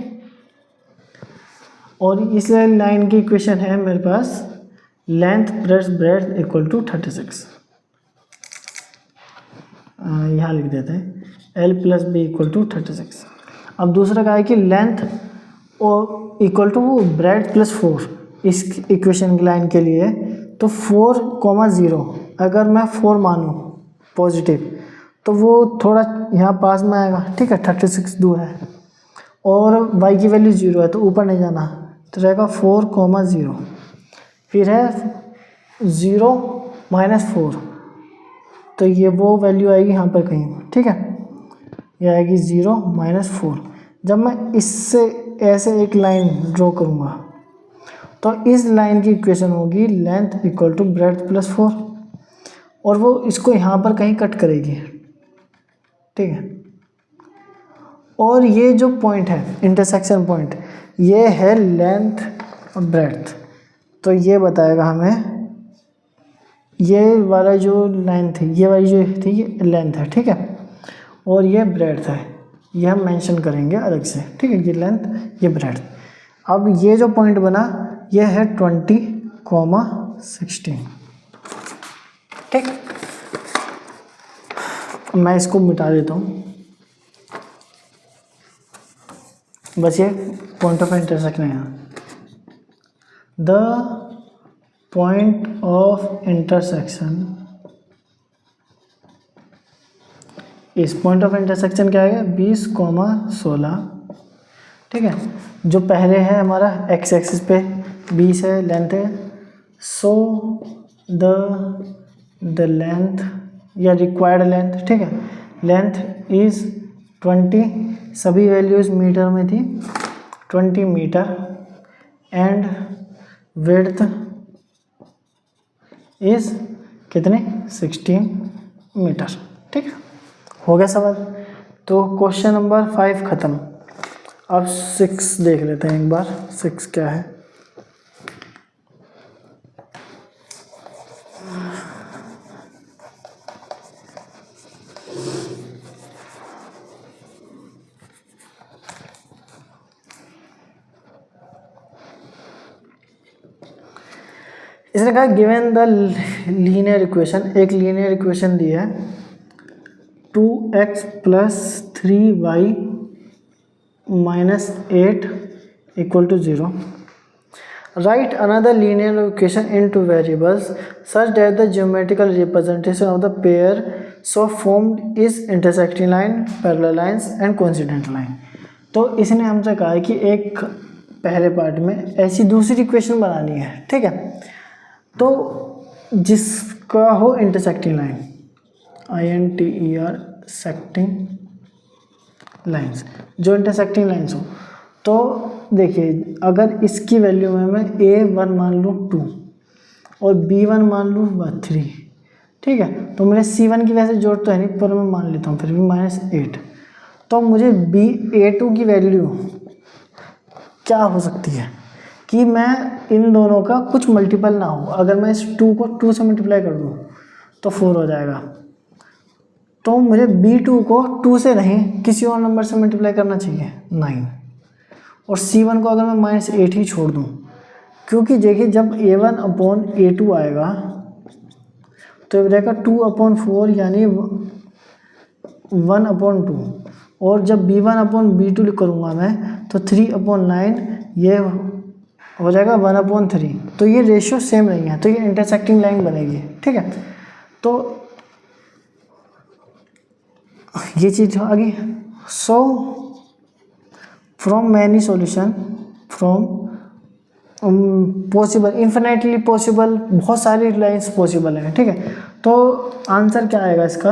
और इस लाइन की इक्वेशन है मेरे पास लेंथ प्लस ब्रेड्थ = 36। यहाँ लिख देते हैं L + B = 36। अब दूसरा का है कि लेंथ और इक्वल टू ब्रेड्थ +4, इस इक्वेशन की लाइन के लिए तो 4, 0 अगर मैं 4 मानूँ पॉजिटिव तो वो थोड़ा यहाँ पास में आएगा, ठीक है, 36 दूर है। और y की वैल्यू 0 है तो ऊपर नहीं जाना, तो रहेगा 4, 0। फिर है 0, -4, तो ये वो वैल्यू आएगी यहाँ पर कहीं, ठीक है, ये आएगी 0, -4। जब मैं इससे ऐसे एक लाइन ड्रॉ करूँगा तो इस लाइन की इक्वेशन होगी लेंथ = ब्रेड्थ +4, और वो इसको यहाँ पर कहीं कट करेगी, ठीक है। और ये जो पॉइंट है इंटरसेक्शन पॉइंट, ये है लेंथ और ब्रेड्थ, तो ये बताएगा हमें ये वाला जो लाइन थी, ये वाली जो थी ये लेंथ है, ठीक है, और ये ब्रेड्थ है, ये हम मेंशन करेंगे अलग से, ठीक है, ये लेंथ ये ब्रेड्थ। अब ये जो पॉइंट बना ये है 20, 16, ठीक। मैं इसको मिटा देता हूँ, बस ये पॉइंट ऑफ इंटरसेक्शन है यहाँ। द पॉइंट ऑफ इंटरसेक्शन, इस पॉइंट ऑफ इंटरसेक्शन क्या है 20, 16, ठीक है। जो पहले है हमारा x एक्सिस पे 20 है, लेंथ है, सो द लेंथ या रिक्वायर्ड लेंथ, ठीक है, लेंथ इज 20, सभी वैल्यूज मीटर में थी, 20 मीटर, एंड विड्थ इज कितने 16 मीटर, ठीक है। हो गया सवाल, तो क्वेश्चन नंबर 5 ख़त्म। अब 6 देख लेते हैं एक बार, 6 क्या है। इसने कहा गिवन द लीनियर इक्वेशन, एक लीनियर इक्वेशन दी है 2x + 3y - 8 = 0. Write another linear equation in 2 variables such that the geometrical representation of the pair so formed is intersecting line, parallel lines and coincident line. तो इसने हमसे कहा है कि एक पहले पार्ट में ऐसी दूसरी इक्वेशन बनानी है, ठीक है, तो जिसका हो इंटरसेक्टिंग लाइन, सेक्टिंग लाइंस, जो इंटरसेक्टिंग लाइंस हो। तो देखिए अगर इसकी वैल्यू में मैं A1 मान लूँ 2 और B1 मान लूँ 3, ठीक ठीक है। तो मेरे C1 की वैसे जोड़ तो है नहीं, पर मैं मान लेता हूँ फिर भी -8। तो मुझे A2 की वैल्यू क्या हो सकती है कि मैं इन दोनों का कुछ मल्टीपल ना हो। अगर मैं इस 2 को 2 से मल्टीप्लाई कर दूँ तो 4 हो जाएगा। तो मुझे B2 को 2 से नहीं किसी और नंबर से मल्टीप्लाई करना चाहिए 9। और C1 को अगर मैं -8 ही छोड़ दूँ, क्योंकि देखिए जब A1/A2 आएगा तो ये रहेगा 2/4 यानी 1/2। और जब B1/B2 करूँगा मैं तो 3/9 ये हो जाएगा 1/3। तो ये रेशियो सेम नहीं है, तो ये इंटरसेक्टिंग लाइन बनेगी, ठीक है। तो ये चीज़ आ गई। So from many solution from possible infinitely possible, बहुत सारी लाइंस पॉसिबल हैं, ठीक है। तो आंसर क्या आएगा इसका,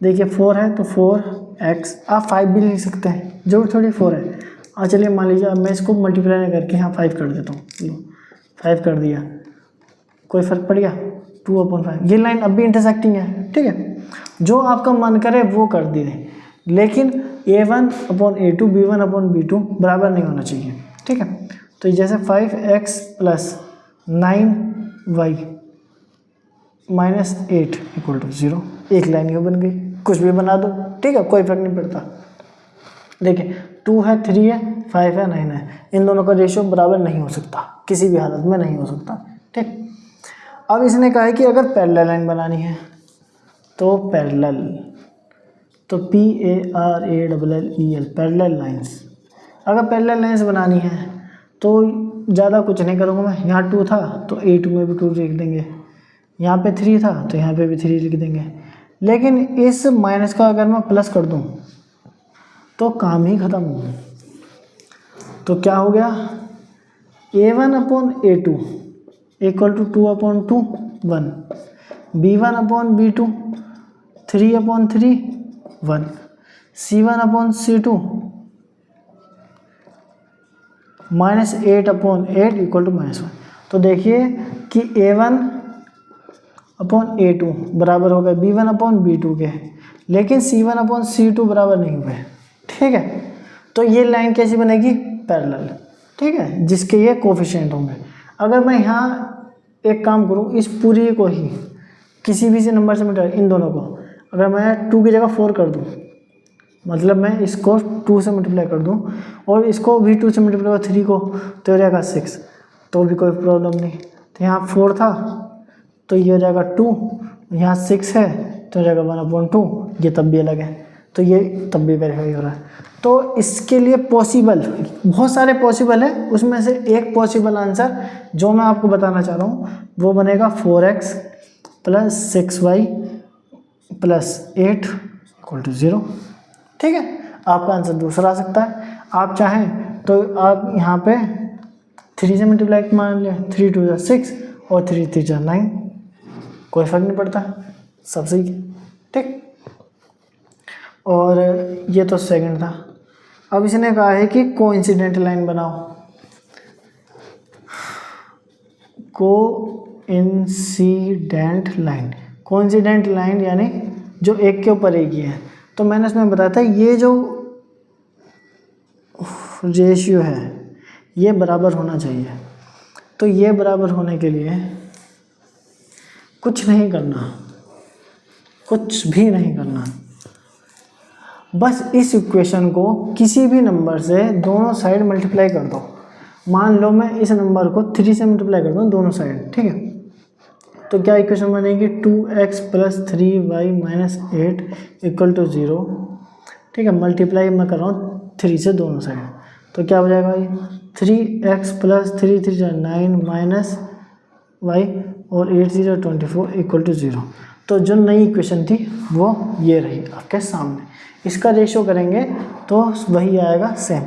देखिए 4 है तो 4x, आप 5 भी लिख सकते हैं, जरूर थोड़ी 4 है। चलिए मान लीजिए अब मैं इसको मल्टीप्लाई करके यहाँ 5 कर देता हूँ, 5 कर दिया, कोई फ़र्क पड़ गया, 2/5। ये लाइन अब भी इंटरसेक्टिंग है, ठीक है। जो आपका मन करे वो कर दीजिए, लेकिन A1/A2 B1/B2 बराबर नहीं होना चाहिए, ठीक है। तो जैसे 5x + 9y -8 = 0, एक लाइन ये बन गई। कुछ भी बना दो, ठीक है, कोई फर्क नहीं पड़ता। देखिए 2 है, 3 है, 5 है, 9 है, इन दोनों का रेशियो बराबर नहीं हो सकता, किसी भी हालत में नहीं हो सकता, ठीक। अब इसने कहा है कि अगर पैरेलल लाइन बनानी है तो पैरेलल, तो PARALLEL पैरेलल लाइंस। अगर पैरेलल लाइंस बनानी है तो ज़्यादा कुछ नहीं करूँगा मैं। यहाँ 2 था तो A2 में भी 2 लिख देंगे, यहाँ पे 3 था तो यहाँ पे भी 3 लिख देंगे। लेकिन इस माइनस का अगर मैं प्लस कर दूँ तो काम ही ख़त्म। तो क्या हो गया, A1/A2 = 2/2 1, B1/B2 3/3 1, C1/C2 -8/8 = -1। तो देखिए कि A1/A2 बराबर हो गए B1/B2 के, लेकिन C1/C2 बराबर नहीं हुए, ठीक है। तो ये लाइन कैसी बनेगी, पैरेलल, ठीक है, जिसके ये कोफिशिएंट होंगे। अगर मैं यहाँ एक काम करूँ, इस पूरी को ही किसी भी से नंबर से मिटा, इन दोनों को अगर मैं 2 की जगह 4 कर दूँ, मतलब मैं इसको 2 से मल्टीप्लाई कर दूँ और इसको भी 2 से मल्टीप्लाई कर 3 को, तो हो जाएगा 6, तो भी कोई प्रॉब्लम नहीं। तो यहाँ 4 था तो ये हो जाएगा 2, यहाँ 6 है तो हो जाएगा 1/2, ये तब भी अलग है, तो ये तब भी वेरीफाई हो रहा है। तो इसके लिए पॉसिबल बहुत सारे पॉसिबल है, उसमें से एक पॉसिबल आंसर जो मैं आपको बताना चाह रहा हूँ वो बनेगा 4x + 6y + 8 = 0, ठीक है। आपका आंसर दूसरा आ सकता है। आप चाहें तो आप यहाँ पे 3 से मल्टीप्लाई मान लें, 3 × 2 = 6 और 3 × 3 = 9, कोई फर्क नहीं पड़ता, सब सही है, ठीक। और ये तो सेकंड था। अब इसने कहा है कि कोइंसिडेंट लाइन बनाओ। कोइंसिडेंट लाइन यानी जो एक के ऊपर एक ही है। तो मैंने इसमें बताया था ये जो रेशियो है ये बराबर होना चाहिए। तो ये बराबर होने के लिए कुछ नहीं करना, कुछ भी नहीं करना, बस इस इक्वेशन को किसी भी नंबर से दोनों साइड मल्टीप्लाई कर दो। मान लो मैं इस नंबर को 3 से मल्टीप्लाई कर दूँ दोनों साइड, ठीक है। तो क्या इक्वेशन बनेगी, 2x + 3y - 8 = 0, ठीक है। मल्टीप्लाई मैं कर रहा हूँ 3 से दोनों साइड, तो क्या हो जाएगा ये 3x + 3 × 3 = 9 - y और 8 × 0 = 24 = 0। तो जो नई इक्वेशन थी वो ये रही आपके सामने। इसका रेशियो करेंगे तो वही आएगा सेम।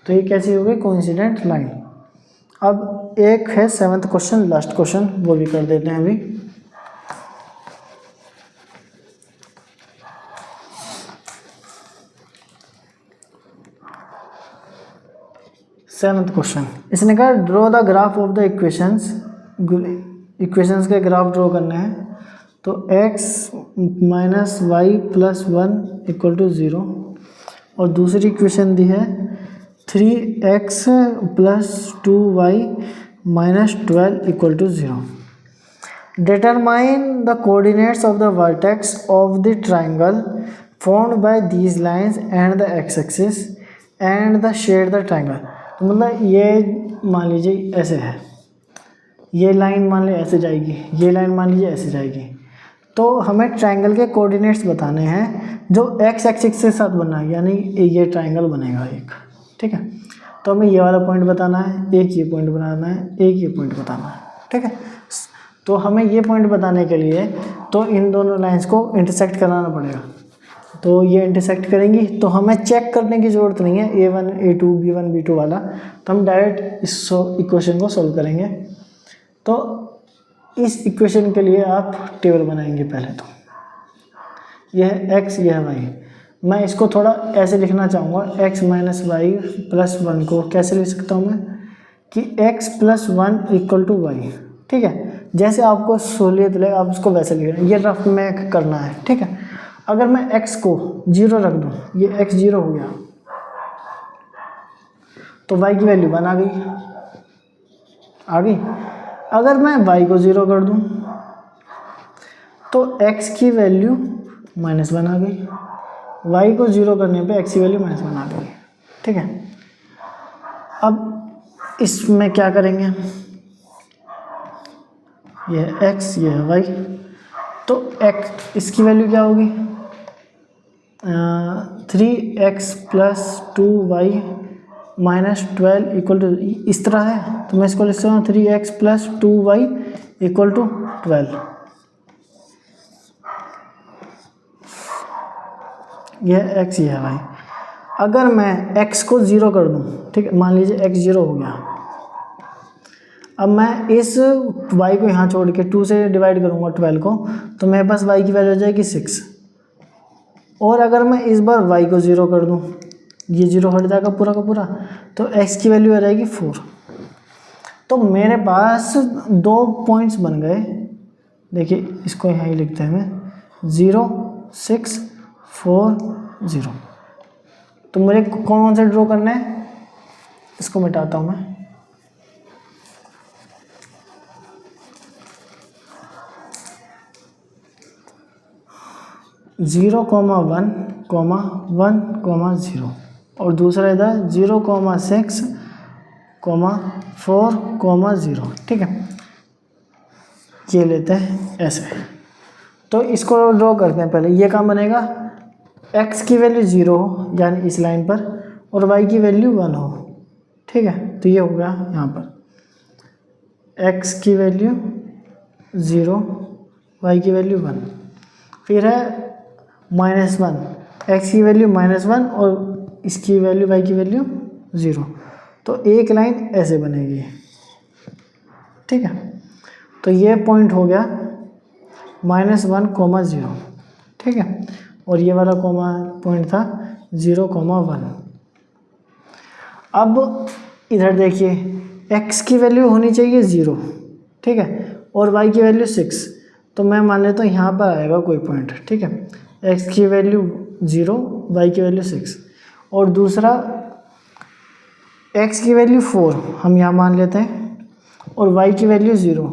तो ये कैसी होगी, कोइंसिडेंट लाइन। अब एक है 7th क्वेश्चन, लास्ट क्वेश्चन, वो भी कर देते हैं अभी। सेवंथ क्वेश्चन, इसने कहा draw the graph of the equations के ग्राफ ड्रॉ करने हैं। तो x minus Y plus 1 equal to 0, और दूसरी इक्वेशन दी है 3x plus 2y minus 12 equal to 0. Determine the coordinates of the vertex of the triangle formed by these lines and the x-axis and the shade the triangle. तो मतलब ये मान लीजिए ऐसे है, ये लाइन मान लीजिए ऐसे जाएगी, ये लाइन मान लीजिए ऐसे जाएगी, तो हमें ट्रायंगल के कोऑर्डिनेट्स बताने हैं जो एक्स एक्सिस के साथ बनना है, यानी ये ट्रायंगल बनेगा एक, ठीक है. तो हमें ये वाला पॉइंट बताना है, एक ये पॉइंट बनाना है, एक ये पॉइंट बताना है, ठीक है. तो हमें ये पॉइंट बताने के लिए तो इन दोनों लाइंस को इंटरसेक्ट कराना पड़ेगा. तो ये इंटरसेक्ट करेंगी तो हमें चेक करने की ज़रूरत नहीं है a1 a2 b1 b2 वाला, तो हम डायरेक्ट इस इक्वेशन को सॉल्व करेंगे. तो इस इक्वेशन के लिए आप टेबल बनाएंगे पहले. तो यह है x, यह है y. मैं इसको थोड़ा ऐसे लिखना चाहूँगा, x माइनस वाई प्लस 1 को कैसे लिख सकता हूँ मैं कि x plus 1 equal to Y, ठीक है. जैसे आपको सहूलियत लगे आप उसको वैसे लिख रहे हैं, ये रफ में करना है, ठीक है. अगर मैं x को 0 रख दूँ, ये x 0 हो गया, तो y की वैल्यू 1 आ गई. अगर मैं y को 0 कर दूँ तो x की वैल्यू -1 आ गई. y को 0 करने पे x की वैल्यू -1 आ गई, ठीक है. अब इसमें क्या करेंगे, यह x, यह y. तो x इसकी वैल्यू क्या होगी, 3x plus 2y minus 12 equal to, इस तरह है तो मैं इसको लिख सकता हूँ 3x plus 2y equal to 12. यह x, यह y. अगर मैं x को 0 कर दूँ, ठीक है, मान लीजिए x 0 हो गया. अब मैं इस y को यहाँ छोड़ के 2 से डिवाइड करूँगा 12 को, तो मेरे पास y की वैल्यू हो जाएगी 6. और अगर मैं इस बार y को 0 कर दूँ, ये 0 हट जाएगा पूरा का पूरा, तो x की वैल्यू आ जाएगी 4. तो मेरे पास 2 पॉइंट्स बन गए. देखिए इसको यहाँ ही लिखते हैं मैं 0 6 4 0. तो मुझे कौन से ड्रॉ करना है, इसको मिटाता हूँ मैं. ज़ीरो कॉमा 1 कॉमा 1 कॉमा 0, और दूसरा इधर 0,6 कॉमा 4 कॉमा 0, ठीक है. ये लेते हैं ऐसे. तो इसको ड्रॉ करते हैं. पहले ये काम बनेगा, x की वैल्यू 0 हो यानी इस लाइन पर, और y की वैल्यू 1 हो, ठीक है. तो ये हो गया यहाँ पर x की वैल्यू 0, y की वैल्यू 1. फिर है -1, x की वैल्यू -1 और इसकी वैल्यू y की वैल्यू 0. तो एक लाइन ऐसे बनेगी, ठीक है. तो ये पॉइंट हो गया -1 कॉमा 0, ठीक है. और ये वाला कॉमा पॉइंट था 0,1. अब इधर देखिए x की वैल्यू होनी चाहिए 0, ठीक है, और y की वैल्यू 6. तो मैं मान लेता हूँ यहाँ पर आएगा कोई पॉइंट, ठीक है. x की वैल्यू 0, y की वैल्यू 6, और दूसरा x की वैल्यू 4 हम यहाँ मान लेते हैं, और y की वैल्यू 0,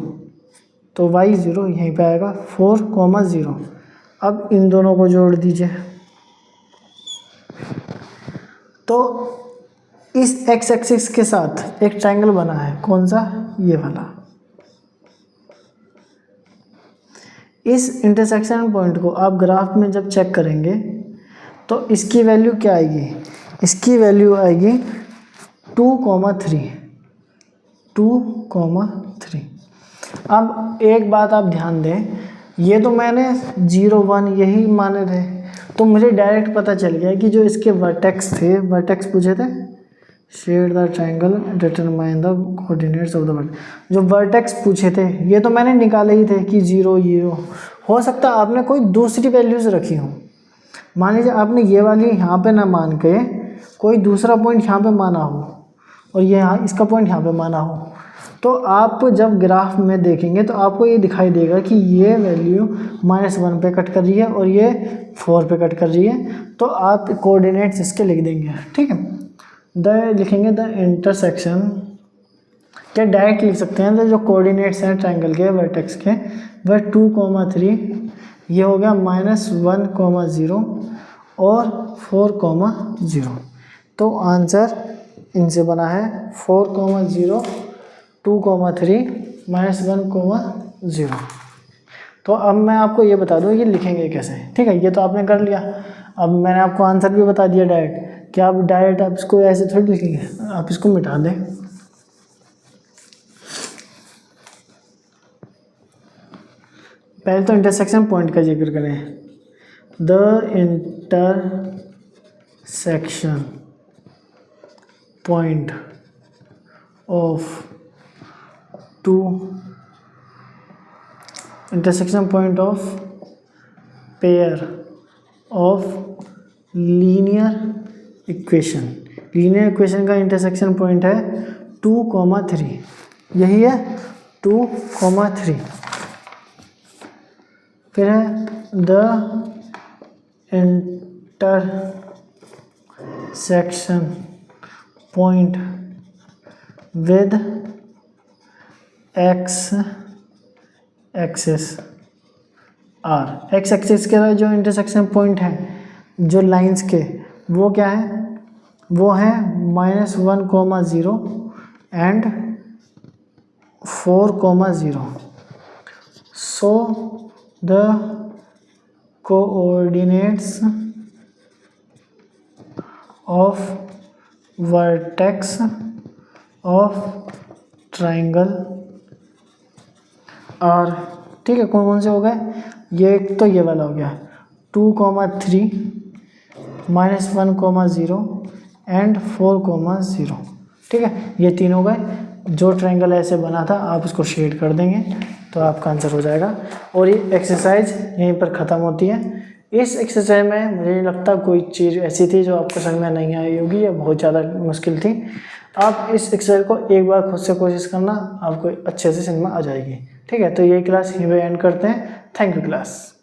तो y 0 यहीं पे आएगा 4,0. अब इन दोनों को जोड़ दीजिए. तो इस x एक्सिस के साथ एक ट्रायंगल बना है, कौन सा, ये वाला. इस इंटरसेक्शन पॉइंट को आप ग्राफ में जब चेक करेंगे तो इसकी वैल्यू क्या आएगी, इसकी वैल्यू आएगी 2,3. 2,3. अब एक बात आप ध्यान दें, ये तो मैंने 0 1 यही माने थे, तो मुझे डायरेक्ट पता चल गया कि जो इसके वर्टेक्स थे, वर्टेक्स पूछे थे, shade the triangle determine the coordinates of the vertex. जो वर्टेक्स पूछे थे ये तो मैंने निकाले ही थे कि 0 ये हो सकता है आपने कोई दूसरी वैल्यूज़ रखी हो. मान लीजिए आपने ये वाली यहाँ पे ना मान के कोई दूसरा पॉइंट यहाँ पे माना हो, और ये यहाँ इसका पॉइंट यहाँ पे माना हो, तो आप जब ग्राफ में देखेंगे तो आपको ये दिखाई देगा कि ये वैल्यू -1 पे कट कर रही है और ये 4 पे कट कर रही है। तो आप कोऑर्डिनेट्स इसके लिख देंगे, ठीक है। लिखेंगे द इंटरसेक्शन, क्या डायरेक्ट लिख सकते हैं। तो जो कोऑर्डिनेट्स हैं ट्रायंगल के वर्टेक्स के वह 2,3, ये हो गया -1,0 और 4,0। तो आंसर इनसे बना है 4,0, 2,3, -1,0। तो अब मैं आपको ये बता दूँ ये लिखेंगे कैसे, ठीक है। ये तो आपने कर लिया। अब मैंने आपको आंसर भी बता दिया डायरेक्ट, कि आप डायरेक्ट आप इसको ऐसे थोड़ी लिखेंगे, आप इसको मिटा दें। पहले तो इंटरसेक्शन पॉइंट का जिक्र करें। The intersection point of two intersection point of pair of linear equation. Linear equation का इंटरसेक्शन पॉइंट है 2,3, यही है 2,3। फिर है the intersection point with X axis are. X axis के जो इंटरसेक्शन पॉइंट है जो लाइंस के, वो क्या है, वो है -1,0 and 4,0। So the coordinates of vertex of triangle are, ठीक है। कौन कौन से हो गए, ये एक तो ये वाला हो गया 2,3, -1,0 एंड 4,0, ठीक है। ये तीन हो गए। जो ट्रायंगल ऐसे बना था आप उसको शेड कर देंगे तो आपका आंसर हो जाएगा। और ये एक्सरसाइज यहीं पर ख़त्म होती है। इस एक्सरसाइज में मुझे नहीं लगता कोई चीज़ ऐसी थी जो आपको समझ में नहीं आई होगी या बहुत ज़्यादा मुश्किल थी। आप इस एक्सरसाइज को एक बार खुद से कोशिश करना, आपको अच्छे से समझ में आ जाएगी, ठीक है। तो ये क्लास यहीं पे एंड करते हैं। Thank you class.